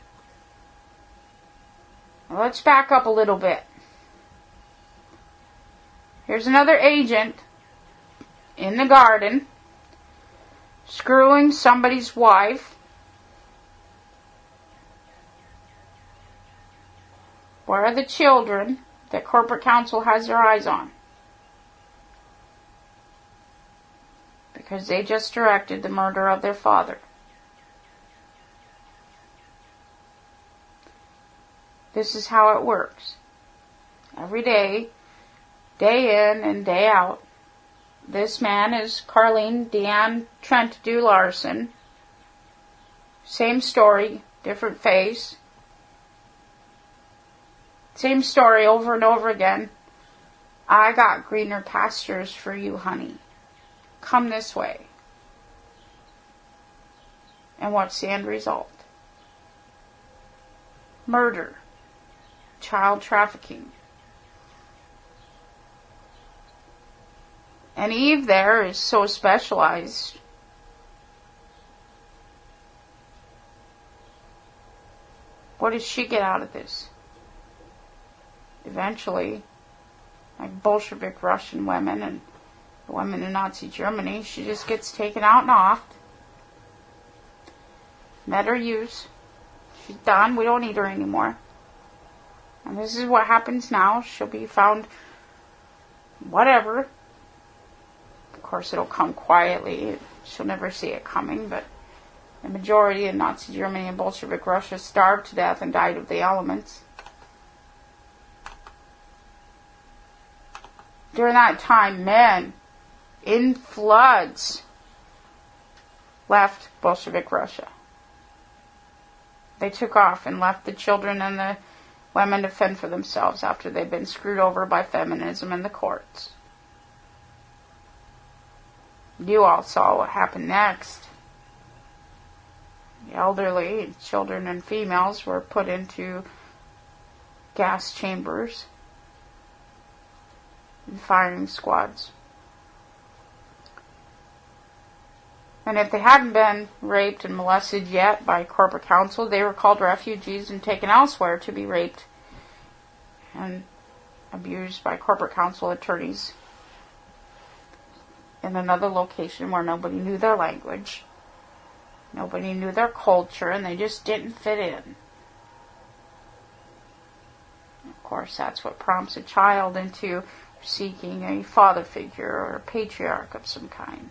Now let's back up a little bit. Here's another agent in the garden screwing somebody's wife. Where are the children that corporate counsel has their eyes on? Because they just directed the murder of their father. This is how it works. Every day, day in and day out, this man is Carlene Deanne Trent Dew Larson. Same story, different face. Same story over and over again. I got greener pastures for you, honey. Come this way. And what's the end result? Murder. Child trafficking. And Eve there is so specialized. What does she get out of this? Eventually, like Bolshevik Russian women and the women in Nazi Germany, she just gets taken out and offed. Met her use. She's done. We don't need her anymore. And this is what happens now. She'll be found whatever. Of course, it'll come quietly. She'll never see it coming, but the majority in Nazi Germany and Bolshevik Russia starved to death and died of the elements. During that time, men in floods left Bolshevik Russia. They took off and left the children and the women to fend for themselves after they'd been screwed over by feminism and the courts. You all saw what happened next. The elderly, children and females were put into gas chambers and firing squads. And if they hadn't been raped and molested yet by corporate council, they were called refugees and taken elsewhere to be raped and abused by corporate council attorneys in another location where nobody knew their language, nobody knew their culture, and they just didn't fit in. Of course, that's what prompts a child into seeking a father figure or a patriarch of some kind.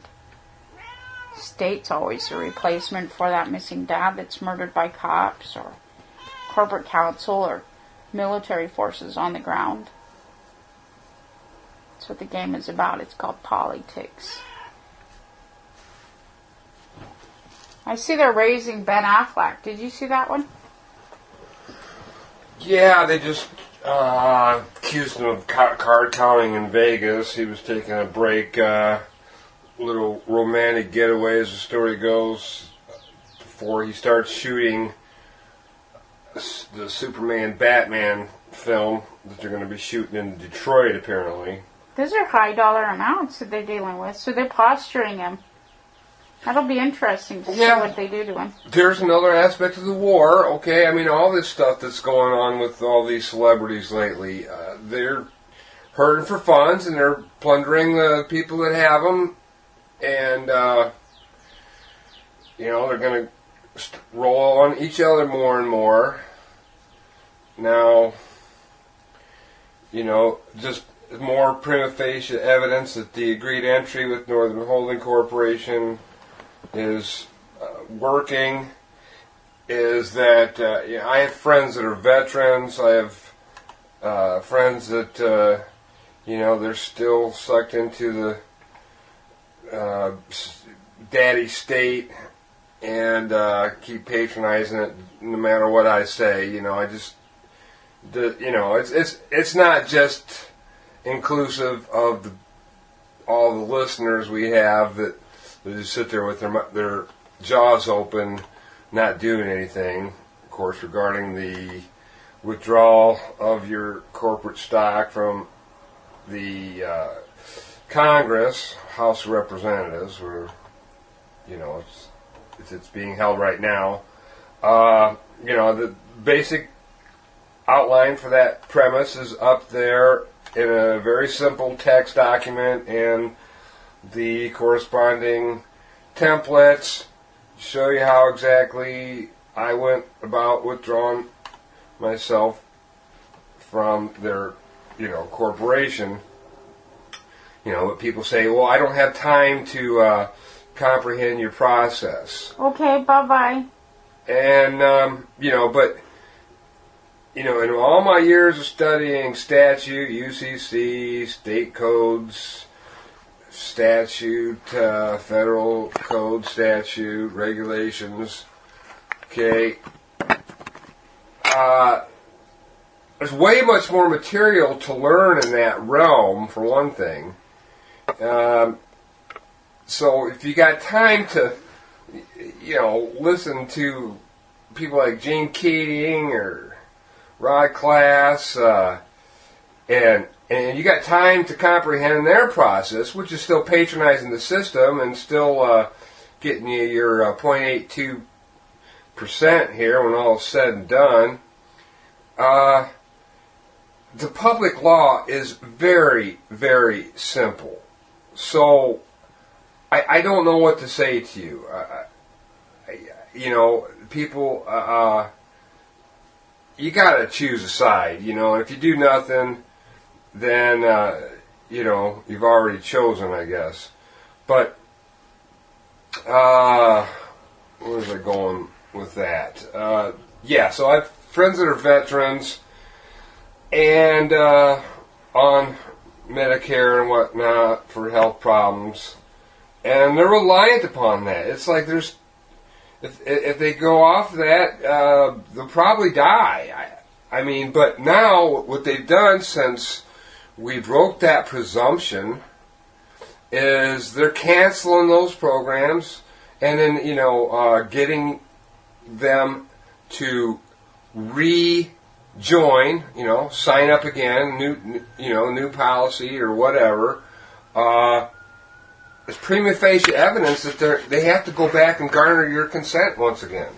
State's always a replacement for that missing dad that's murdered by cops or corporate council or military forces on the ground. That's what the game is about. It's called politics. I see they're raising Ben Affleck. Did you see that one? Yeah, they just accused him of card counting in Vegas. He was taking a break, little romantic getaway, as the story goes, before he starts shooting the Superman Batman film that they're going to be shooting in Detroit, apparently. Those are high dollar amounts that they're dealing with, so they're posturing him. That'll be interesting to see what they do to him. There's another aspect of the war, okay? I mean, all this stuff that's going on with all these celebrities lately, they're hurting for funds and they're plundering the people that have them, and, they're going to roll on each other more and more. Now, just more prima facie evidence that the agreed entry with Northern Holding Corporation is working, is that I have friends that are veterans. I have friends that they're still sucked into the daddy state and keep patronizing it no matter what I say. It's not just inclusive of all the listeners we have that they just sit there with their jaws open, not doing anything. Of course, regarding the withdrawal of your corporate stock from the Congress, House of Representatives, where it's being held right now. The basic outline for that premise is up there in a very simple text document, and the corresponding templates show you how exactly I went about withdrawing myself from their, corporation. But people say, well, I don't have time to comprehend your process. Okay, bye-bye. And, but, in all my years of studying statute, UCC, state codes, statute, federal code, statute, regulations, okay, there's way much more material to learn in that realm, for one thing. So if you got time to, listen to people like Gene Keating or Rod Class, and you got time to comprehend their process, which is still patronizing the system and still getting you your 0.82% here when all is said and done. The public law is very, very simple. So I don't know what to say to you. People, you got to choose a side, and if you do nothing, then, you've already chosen, I guess. But, where was I going with that? So I have friends that are veterans, and on Medicare and whatnot for health problems, and they're reliant upon that. It's like if they go off that, they'll probably die. I mean, but now what they've done since we broke that presumption is they're canceling those programs and then, getting them to rejoin, sign up again, new policy or whatever. It's prima facie evidence that they have to go back and garner your consent once again.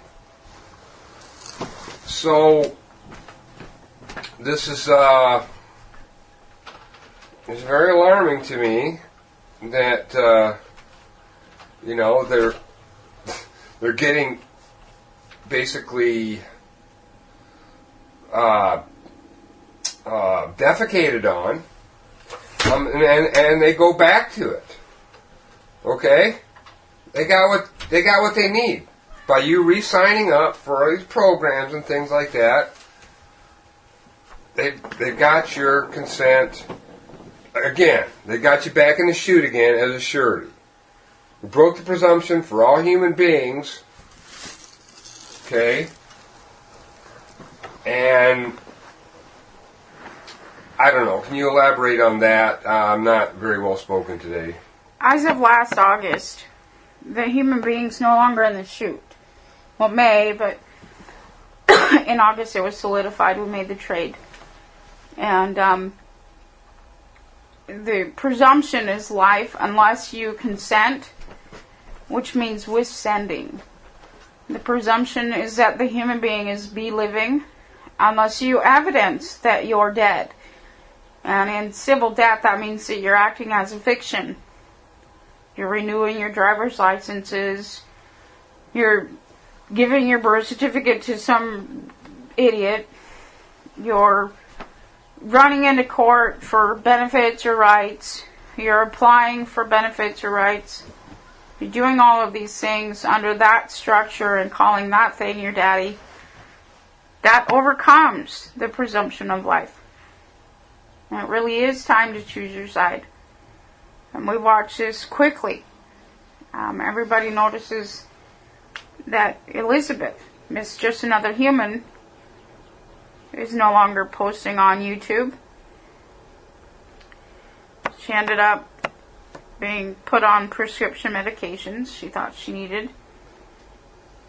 So this is it's very alarming to me that they're getting basically defecated on, and they go back to it. Okay, they got what they need by you re-signing up for these programs and things like that. They've got your consent again. They got you back in the chute again as a surety. We broke the presumption for all human beings. Okay, and I don't know. Can you elaborate on that? I'm not very well spoken today. As of last August, the human being's no longer in the chute. Well, May, but in August it was solidified. We made the trade. And the presumption is life unless you consent, which means with sending. The presumption is that the human being is be living unless you evidence that you're dead. And in civil death, that means that you're acting as a fiction. You're renewing your driver's licenses. You're giving your birth certificate to some idiot. You're running into court for benefits or rights. You're applying for benefits or rights. You're doing all of these things under that structure and calling that thing your daddy. That overcomes the presumption of life. And it really is time to choose your side. And we watch this quickly. Everybody notices that Elizabeth, Miss Just Another Human, is no longer posting on YouTube. She ended up being put on prescription medications she thought she needed.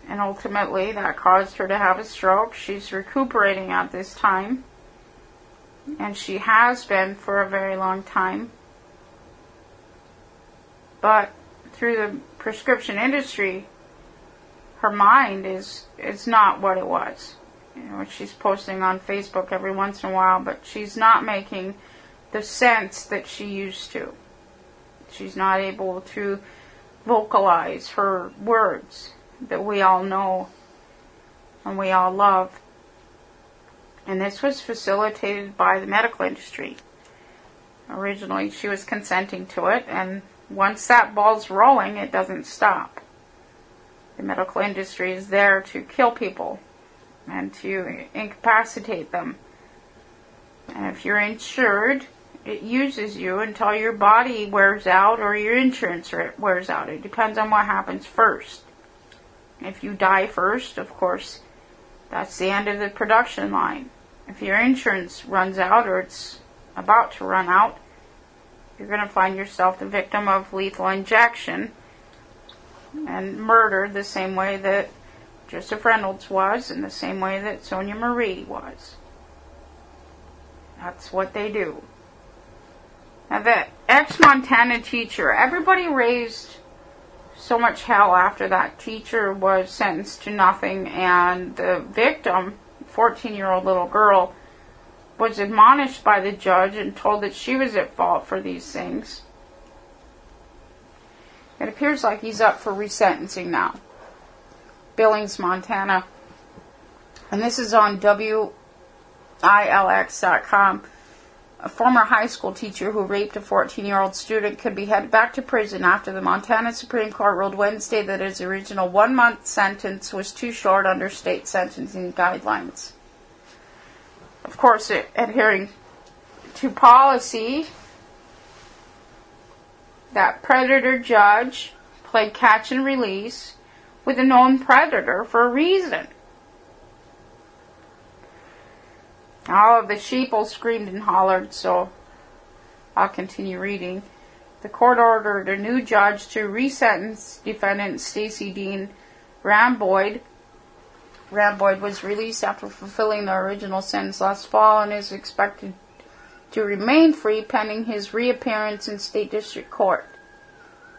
And ultimately that caused her to have a stroke. She's recuperating at this time. And she has been for a very long time. But through the prescription industry, her mind is not what it was. She's posting on Facebook every once in a while, but she's not making the sense that she used to. She's not able to vocalize her words that we all know and we all love. And this was facilitated by the medical industry. Originally, she was consenting to it, and once that ball's rolling, it doesn't stop. The medical industry is there to kill people and to incapacitate them. And if you're insured, it uses you until your body wears out or your insurance wears out. It depends on what happens first. If you die first, of course, that's the end of the production line. If your insurance runs out or it's about to run out, you're going to find yourself the victim of lethal injection and murdered the same way that Joseph Reynolds was and the same way that Sonia Marie was. That's what they do. Now, the ex-Montana teacher, everybody raised so much hell after that teacher was sentenced to nothing, and the victim, 14-year-old little girl, was admonished by the judge and told that she was at fault for these things. It appears like he's up for resentencing now. Billings, Montana. And this is on WILX.com. A former high school teacher who raped a 14-year-old student could be headed back to prison after the Montana Supreme Court ruled Wednesday that his original 1-month sentence was too short under state sentencing guidelines. Of course, adhering to policy, that predator judge played catch and release with a known predator for a reason. All of the sheeple screamed and hollered, so I'll continue reading. The court ordered a new judge to resentence defendant Stacey Dean Ramboyd. Ramboyd was released after fulfilling the original sentence last fall and is expected to remain free pending his reappearance in State District Court.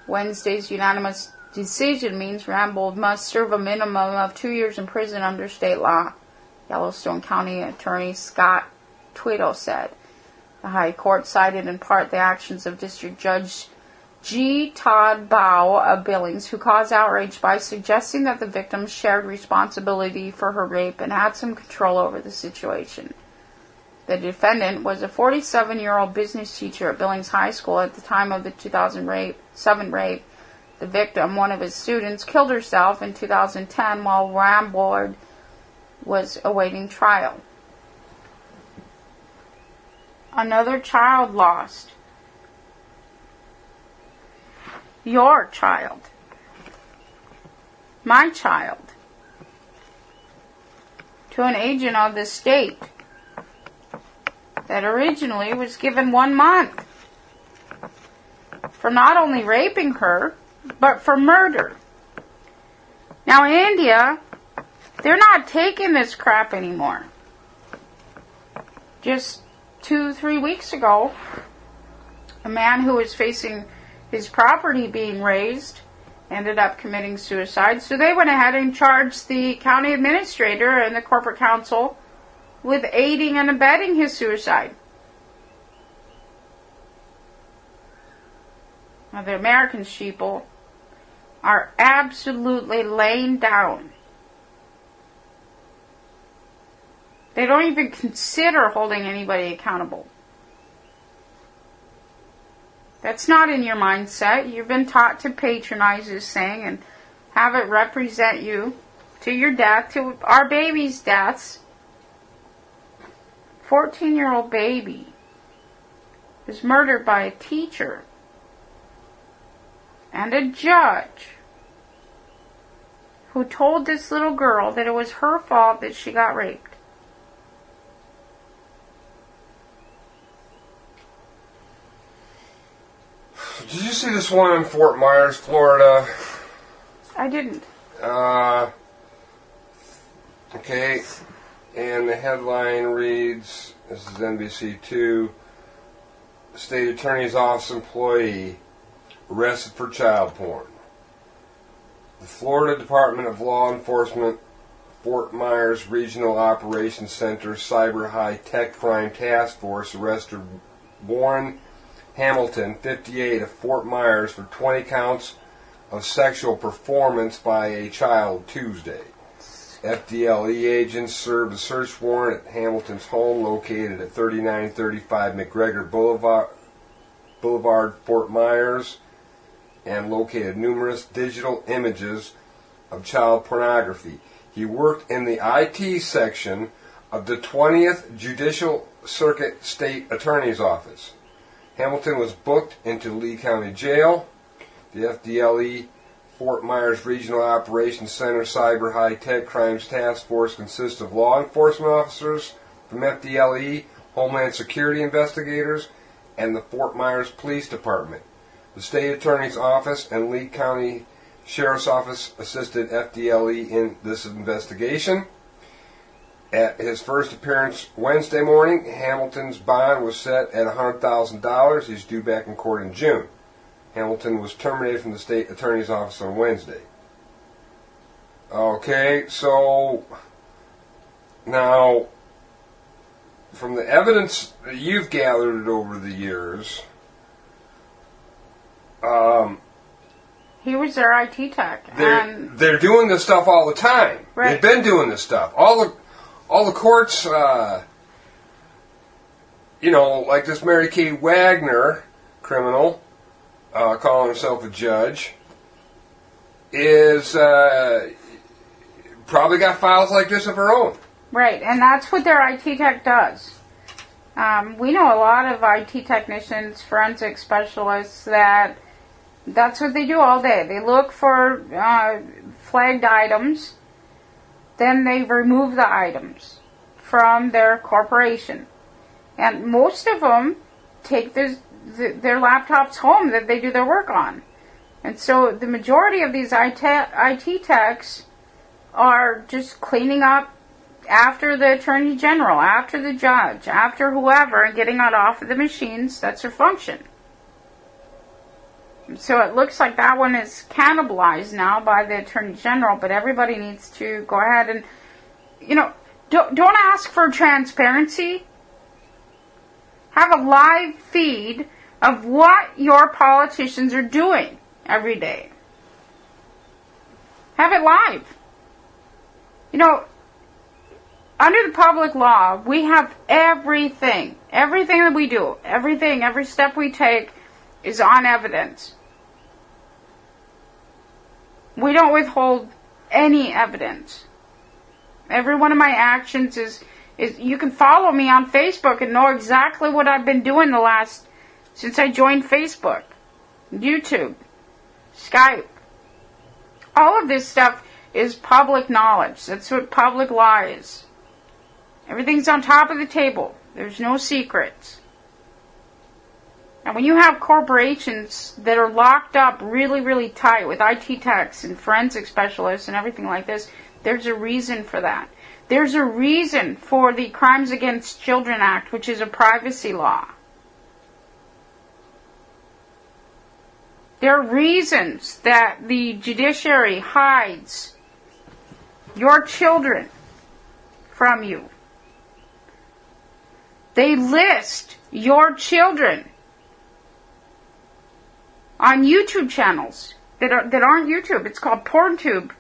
Wednesday's unanimous decision means Ramboyd must serve a minimum of 2 years in prison under state law, Yellowstone County Attorney Scott Twiddle said. The High Court cited in part the actions of District Judge G. Todd Bow of Billings, who caused outrage by suggesting that the victim shared responsibility for her rape and had some control over the situation. The defendant was a 47-year-old business teacher at Billings High School at the time of the 2007 rape. The victim, one of his students, killed herself in 2010 while Ramboyd was awaiting trial. Another child lost. Your child. My child. To an agent of the state that originally was given 1 month for not only raping her, but for murder. Now in India, they're not taking this crap anymore. Just 2-3 weeks ago, a man who was facing his property being razed ended up committing suicide. So they went ahead and charged the county administrator and the corporate council with aiding and abetting his suicide. Now the American sheeple are absolutely laying down. They don't even consider holding anybody accountable. That's not in your mindset. You've been taught to patronize this thing and have it represent you to your death, to our babies' deaths. 14-year-old baby was murdered by a teacher and a judge who told this little girl that it was her fault that she got raped. Did you see this one in Fort Myers, Florida? I didn't. Okay, and the headline reads, this is NBC2, State Attorney's Office employee arrested for child porn. The Florida Department of Law Enforcement, Fort Myers Regional Operations Center Cyber High Tech Crime Task Force arrested Warren Hamilton, 58, of Fort Myers for 20 counts of sexual performance by a child Tuesday. FDLE agents served a search warrant at Hamilton's home located at 3935 McGregor Boulevard, Fort Myers, and located numerous digital images of child pornography. He worked in the IT section of the 20th Judicial Circuit State Attorney's Office. Hamilton was booked into Lee County Jail. The FDLE Fort Myers Regional Operations Center Cyber High Tech Crimes Task Force consists of law enforcement officers from FDLE, Homeland Security investigators, and the Fort Myers Police Department. The State Attorney's Office and Lee County Sheriff's Office assisted FDLE in this investigation. At his first appearance Wednesday morning, Hamilton's bond was set at $100,000. He's due back in court in June. Hamilton was terminated from the State Attorney's Office on Wednesday. Okay, so now, from the evidence that you've gathered over the years, he was their IT tech. They're doing this stuff all the time. Right. They've been doing this stuff. All the courts, like this Mary Kay Wagner criminal, calling herself a judge, is probably got files like this of her own. Right, and that's what their IT tech does. We know a lot of IT technicians, forensic specialists that That's what they do all day. They look for flagged items, then they remove the items from their corporation. And most of them take their laptops home that they do their work on. And so the majority of these IT techs are just cleaning up after the Attorney General, after the judge, after whoever, and getting it off of the machines. That's their function. So it looks like that one is cannibalized now by the Attorney General, but everybody needs to go ahead and, don't ask for transparency. Have a live feed of what your politicians are doing every day. Have it live. Under the public law, we have everything. Everything that we do, every step we take is on evidence. We don't withhold any evidence. Every one of my actions is you can follow me on Facebook and know exactly what I've been doing since I joined Facebook, YouTube, Skype. All of this stuff is public knowledge. That's what public law is. Everything's on top of the table. There's no secrets. And when you have corporations that are locked up really, really tight with IT techs and forensic specialists and everything like this, there's a reason for that. There's a reason for the Crimes Against Children Act, which is a privacy law. There are reasons that the judiciary hides your children from you. They list your children on YouTube channels that aren't YouTube. It's called PornTube,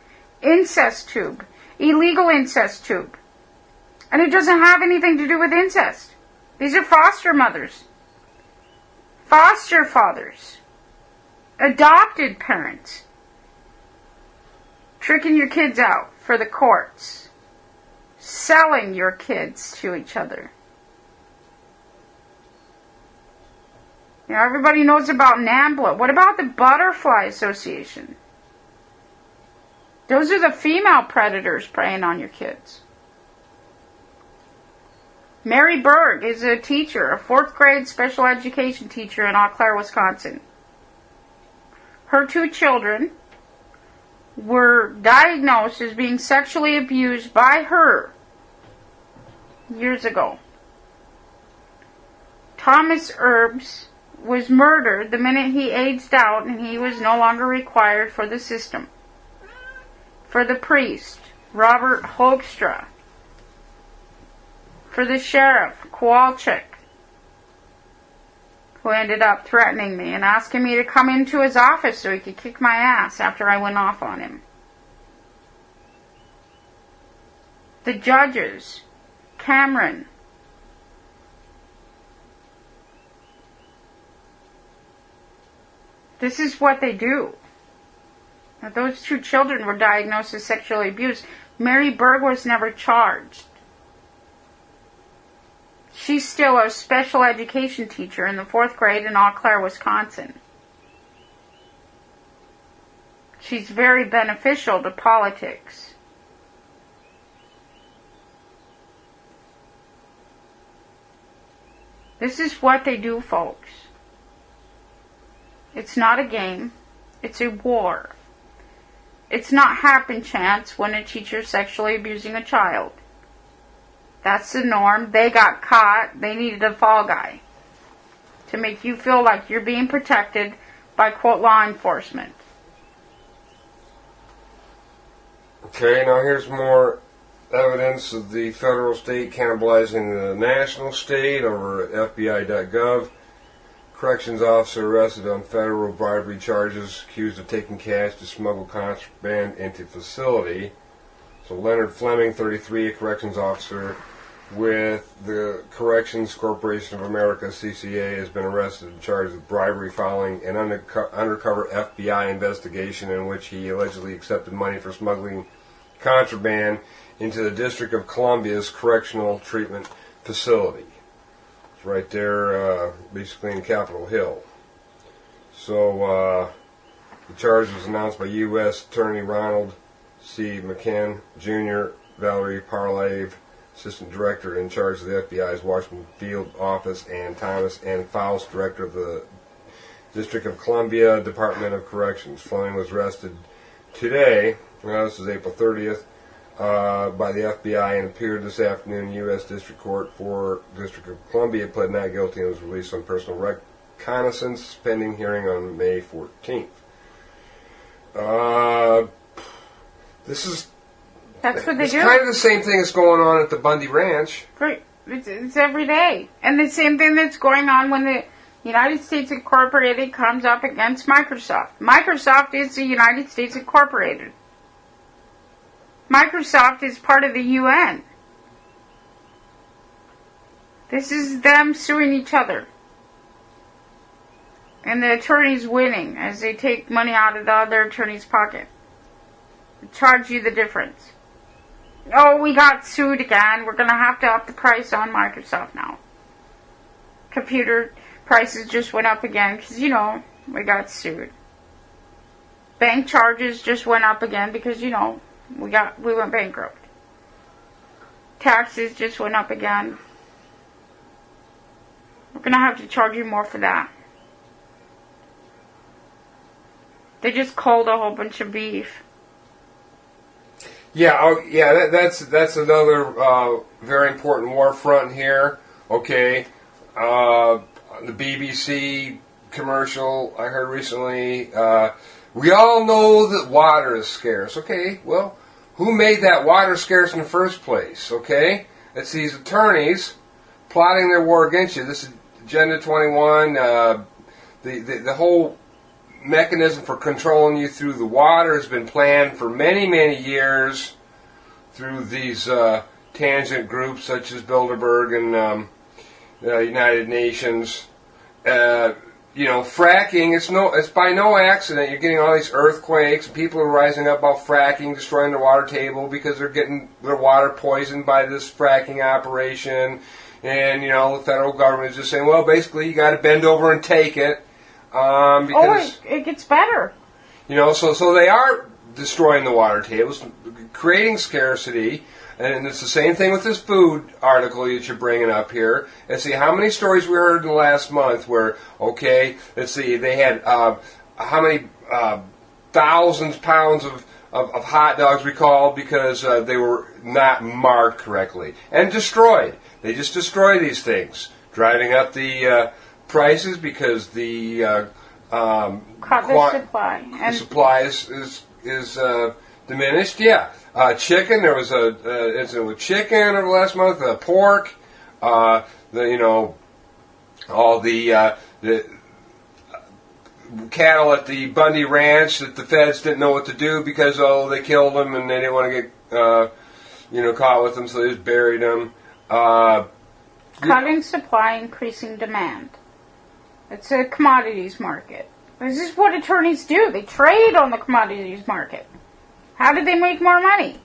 IncestTube, illegal incest tube. And it doesn't have anything to do with incest. These are foster mothers, foster fathers, adopted parents, tricking your kids out for the courts, selling your kids to each other. Everybody knows about NAMBLA. What about the Butterfly Association? Those are the female predators preying on your kids. Mary Berg is a teacher, a 4th grade special education teacher in Eau Claire, Wisconsin. Her 2 children were diagnosed as being sexually abused by her years ago. Thomas Erbs was murdered the minute he aged out and he was no longer required for the system. For the priest, Robert Hoekstra. For the sheriff, Kowalczyk, who ended up threatening me and asking me to come into his office so he could kick my ass after I went off on him. The judges, Cameron. This is what they do. Now, those 2 children were diagnosed as sexually abused. Mary Berg was never charged. She's still a special education teacher in the 4th grade in Eau Claire, Wisconsin. She's very beneficial to politics. This is what they do, folks. It's not a game. It's a war. It's not happen chance when a teacher's sexually abusing a child. That's the norm. They got caught. They needed a fall guy to make you feel like you're being protected by, quote, law enforcement. Okay, now here's more evidence of the federal state cannibalizing the national state over at FBI.gov. Corrections officer arrested on federal bribery charges, accused of taking cash to smuggle contraband into facility. So Leonard Fleming, 33, a corrections officer with the Corrections Corporation of America, CCA, has been arrested and charged with bribery following an undercover FBI investigation in which he allegedly accepted money for smuggling contraband into the District of Columbia's correctional treatment facility. It's right there, basically in Capitol Hill. So The charge was announced by U.S. Attorney Ronald C. McKen, Jr., Valerie Parlave, Assistant Director in charge of the FBI's Washington Field Office, and Thomas N. Faust, Director of the District of Columbia Department of Corrections. Fleming was arrested today, this is April 30th, by the FBI and appeared this afternoon in U.S. District Court for District of Columbia, pled not guilty, and was released on personal reconnaissance, pending hearing on May 14th. That's what they it's do. kind of the same thing that's going on at the Bundy Ranch. Right. It's every day. And the same thing that's going on when the United States Incorporated comes up against Microsoft. Microsoft is the United States Incorporated. Microsoft is part of the UN. This is them suing each other. And the attorney's winning as they take money out of the other attorney's pocket. Charge you the difference. Oh, we got sued again. We're going to have to up the price on Microsoft now. Computer prices just went up again because, we got sued. Bank charges just went up again because, we went bankrupt. Taxes just went up again. We're going to have to charge you more for that. They just culled a whole bunch of beef. Yeah, that's another very important war front here. Okay, the BBC commercial I heard recently. We all know that water is scarce. Okay, well, who made that water scarce in the first place? Okay, it's these attorneys plotting their war against you. This is Agenda 21. The whole mechanism for controlling you through the water has been planned for many, many years through these tangent groups such as Bilderberg and the United Nations. Fracking, it's by no accident you're getting all these earthquakes. People are rising up about fracking, destroying their water table because they're getting their water poisoned by this fracking operation. And, the federal government is just saying, well, basically you got to bend over and take it. Because, it gets better. So they are destroying the water tables, creating scarcity, and it's the same thing with this food article that you're bringing up here. And see how many stories we heard in the last month where, let's see, they had how many thousands pounds of hot dogs recalled because they were not marked correctly and destroyed. They just destroy these things, driving up the prices because the supply is diminished. Yeah, chicken. There was a incident with chicken over the last month. Pork. All the cattle at the Bundy Ranch that the feds didn't know what to do because they killed them and they didn't want to get caught with them, so they just buried them. Cutting supply, increasing demand. It's a commodities market. This is what attorneys do. They trade on the commodities market. How do they make more money?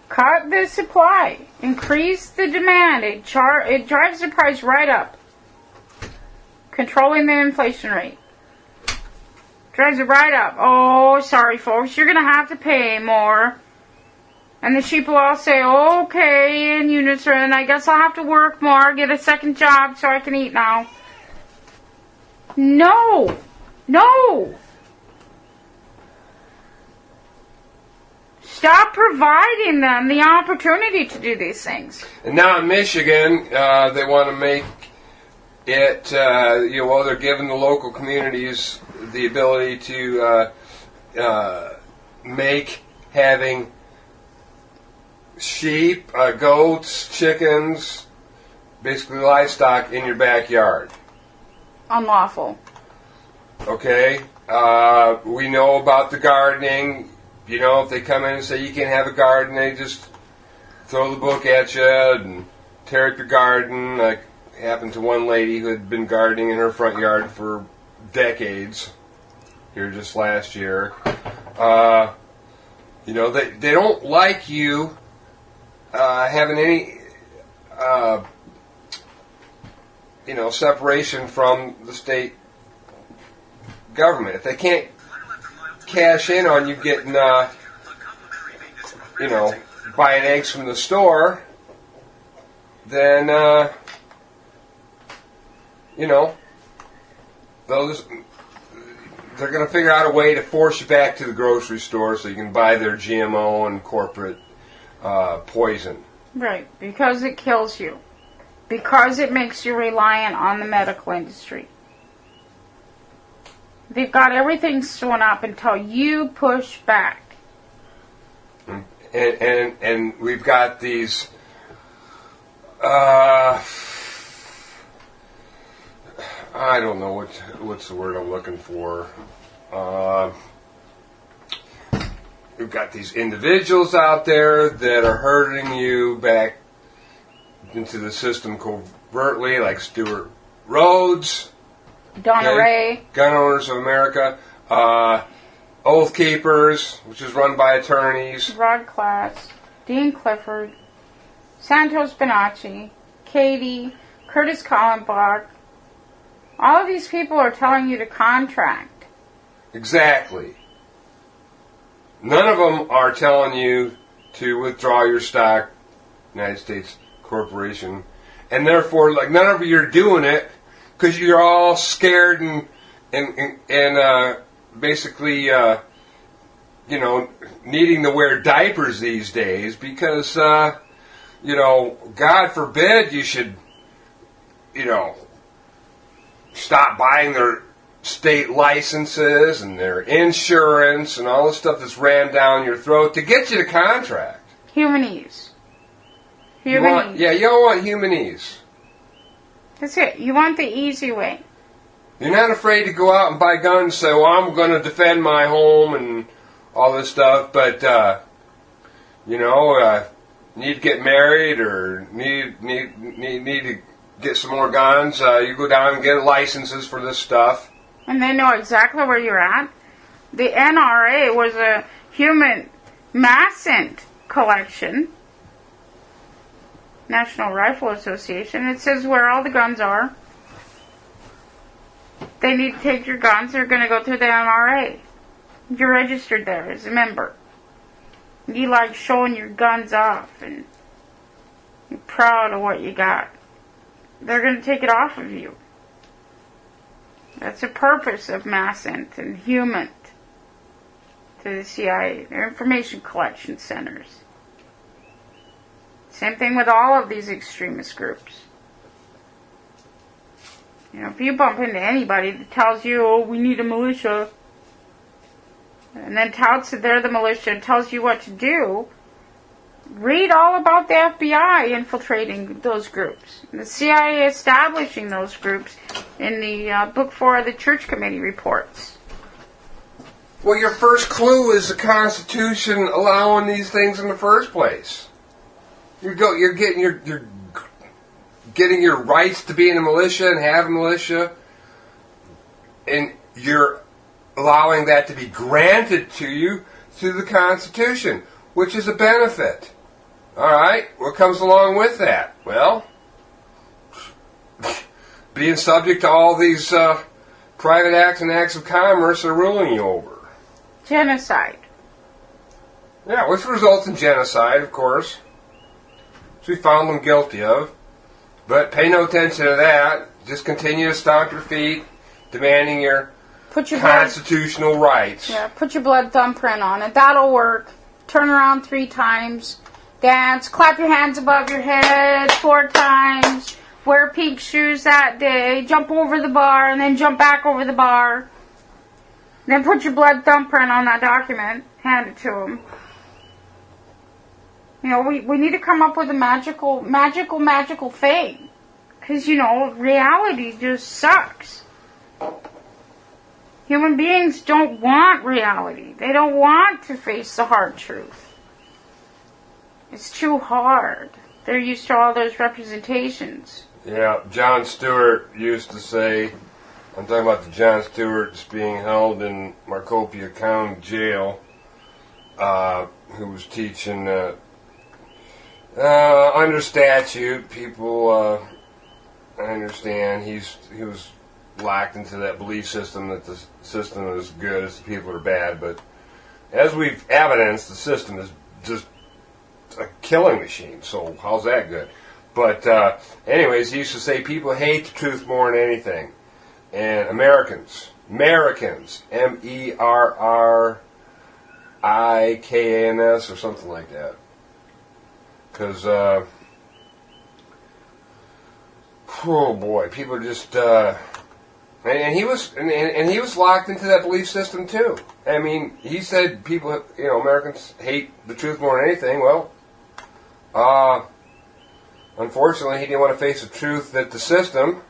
Cut the supply. Increase the demand. It drives the price right up. Controlling the inflation rate. Drives it right up. Oh, sorry folks, you're going to have to pay more. And the sheep will all say, okay, in unison, I guess I'll have to work more, get a second job so I can eat now. No. Stop providing them the opportunity to do these things. And now in Michigan, they want to make it, they're giving the local communities the ability to make having sheep, goats, chickens, basically livestock in your backyard. Unlawful. Okay. We know about the gardening. If they come in and say you can't have a garden, they just throw the book at you and tear up your garden. Like happened to one lady who had been gardening in her front yard for decades. Here just last year. They don't like you having any separation from the state government. If they can't cash in on you getting, buying eggs from the store, then, they're going to figure out a way to force you back to the grocery store so you can buy their GMO and corporate poison. Right, because it kills you. Because it makes you reliant on the medical industry. They've got everything sewn up until you push back. And we've got these I don't know what's the word I'm looking for. We've got these individuals out there that are herding you back into the system covertly, like Stuart Rhodes, Donna Ray, Gun Owners of America, Oath Keepers, which is run by attorneys, Rod Klass, Dean Clifford, Santos Bonacci, Katie, Curtis Kallenbach. All of these people are telling you to contract. Exactly. None of them are telling you to withdraw your stock, United States Corporation, and therefore, like, none of you are doing it because you're all scared and basically, needing to wear diapers these days because, God forbid you should, stop buying their state licenses and their insurance and all the stuff that's rammed down your throat to get you to contract. Humanese. You don't want humanese. That's it. You want the easy way. You're not afraid to go out and buy guns and say, well, I'm going to defend my home and all this stuff, but, need to get married or need to get some more guns, you go down and get licenses for this stuff. And they know exactly where you're at. The NRA was a human massent collection. National Rifle Association. It says where all the guns are. They need to take your guns. They're going to go through the NRA. You're registered there as a member. You like showing your guns off and you're proud of what you got. They're going to take it off of you. That's the purpose of massent and human to the CIA. They're information collection centers. Same thing with all of these extremist groups. If you bump into anybody that tells you, oh, we need a militia, and then touts that they're the militia and tells you what to do, read all about the FBI infiltrating those groups. The CIA establishing those groups in the Book 4 of the Church Committee reports. Well, your first clue is the Constitution allowing these things in the first place. You're getting your rights to be in a militia and have a militia, and you're allowing that to be granted to you through the Constitution, which is a benefit. All right, what comes along with that? Well, being subject to all these private acts and acts of commerce are ruling you over. Genocide. Yeah, which results in genocide, of course, which we found them guilty of. But pay no attention to that. Just continue to stomp your feet, demanding your constitutional rights. Yeah, put your blood thumbprint on it. That'll work. Turn around 3 times. Dance. Clap your hands above your head 4 times. Wear pink shoes that day. Jump over the bar and then jump back over the bar. Then put your blood thumbprint on that document. Hand it to them. We need to come up with a magical thing. Because, reality just sucks. Human beings don't want reality. They don't want to face the hard truth. It's too hard. They're used to all those representations. Yeah, John Stewart used to say, I'm talking about the John Stewarts being held in Marcopia County Jail, who was teaching under statute, people, I understand, he was locked into that belief system that the system is good as the people are bad. But as we've evidenced, the system is just a killing machine. So how's that good? But anyways, he used to say people hate the truth more than anything. And Americans, Merrikans or something like that. Because, oh boy, people are just, and he was locked into that belief system too. I mean, he said people, Americans hate the truth more than anything. Well, unfortunately, he didn't want to face the truth that the system,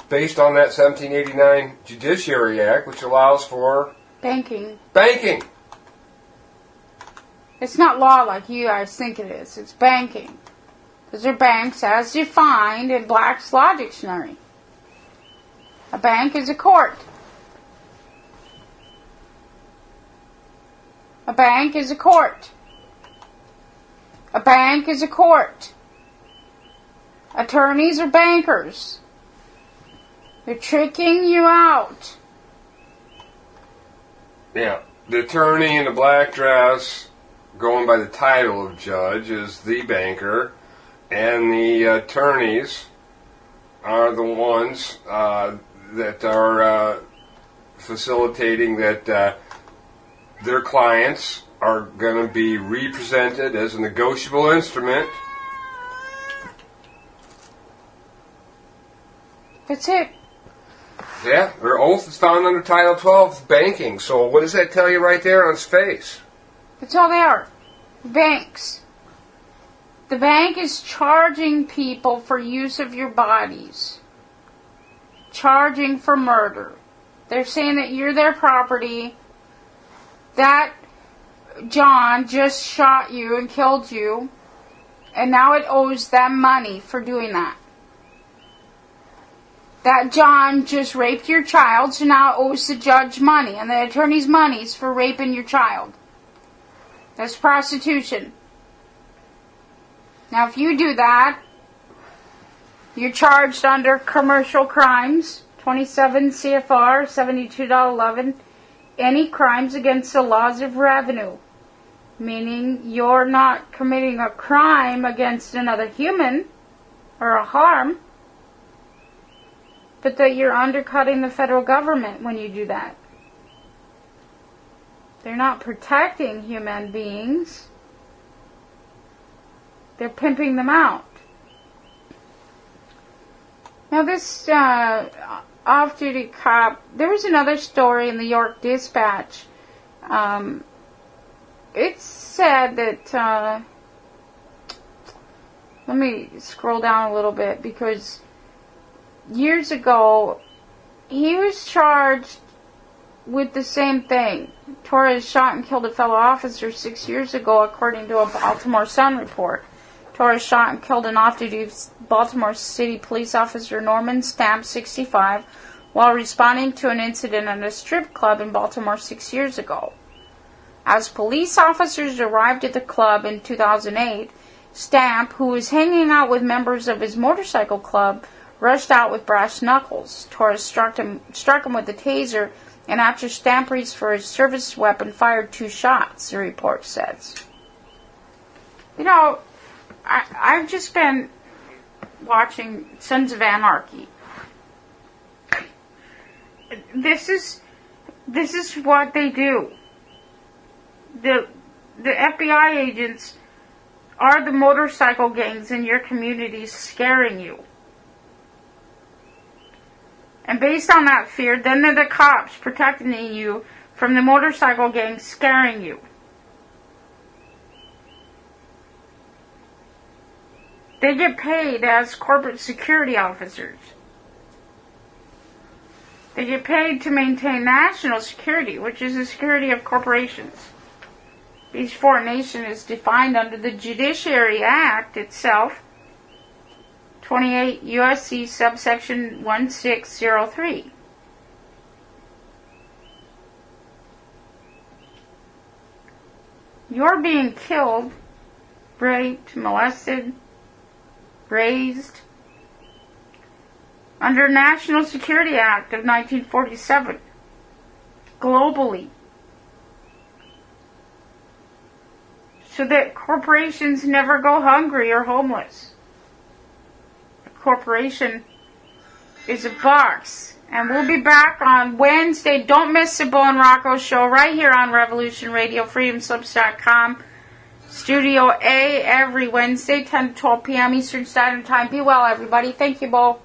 based on that 1789 Judiciary Act, which allows for banking. It's not law like you guys think it is. It's banking. Those are banks as defined in Black's Law Dictionary. A bank is a court. A bank is a court. A bank is a court. Attorneys are bankers. They're tricking you out. Yeah, the attorney in the black dress, going by the title of judge, is the banker, and the attorneys are the ones that are facilitating that their clients are going to be represented as a negotiable instrument. That's it. Yeah, their oath is found under Title 12 banking. So what does that tell you right there on its face? That's all they are. Banks. The bank is charging people for use of your bodies. Charging for murder. They're saying that you're their property. That John just shot you and killed you. And now it owes them money for doing that. That John just raped your child, so now it owes the judge money and the attorney's monies for raping your child. That's prostitution. Now, if you do that, you're charged under commercial crimes, 27 CFR 72.11, any crimes against the laws of revenue, meaning you're not committing a crime against another human or a harm, but that you're undercutting the federal government when you do that. They're not protecting human beings. They're pimping them out. Now this off-duty cop, there was another story in the York Dispatch. It said that, let me scroll down a little bit, because years ago, he was charged with the same thing. Torres shot and killed a fellow officer 6 years ago, according to a Baltimore Sun report. Torres shot and killed an off-duty Baltimore City police officer, Norman Stamp, 65, while responding to an incident at a strip club in Baltimore 6 years ago. As police officers arrived at the club in 2008, Stamp, who was hanging out with members of his motorcycle club, rushed out with brass knuckles. Torres struck him with a taser, and after Stamp reached for his service weapon, fired 2 shots, the report says. You know, I've just been watching Sons of Anarchy. This is what they do. The FBI agents are the motorcycle gangs in your communities scaring you. And based on that fear, then they're the cops protecting you from the motorcycle gangs scaring you. They get paid as corporate security officers. They get paid to maintain national security, which is the security of corporations. Each foreign nation is defined under the Judiciary Act itself, 28 U.S.C. subsection 1603. You're being killed, raped, molested, raised, under National Security Act of 1947, globally, so that corporations never go hungry or homeless. A corporation is a box. And we'll be back on Wednesday. Don't miss the Bo and Rocco show right here on Revolution Radio, freedomslips.com. Studio A every Wednesday, 10 to 12 p.m. Eastern Standard Time. Be well, everybody. Thank you, Bo.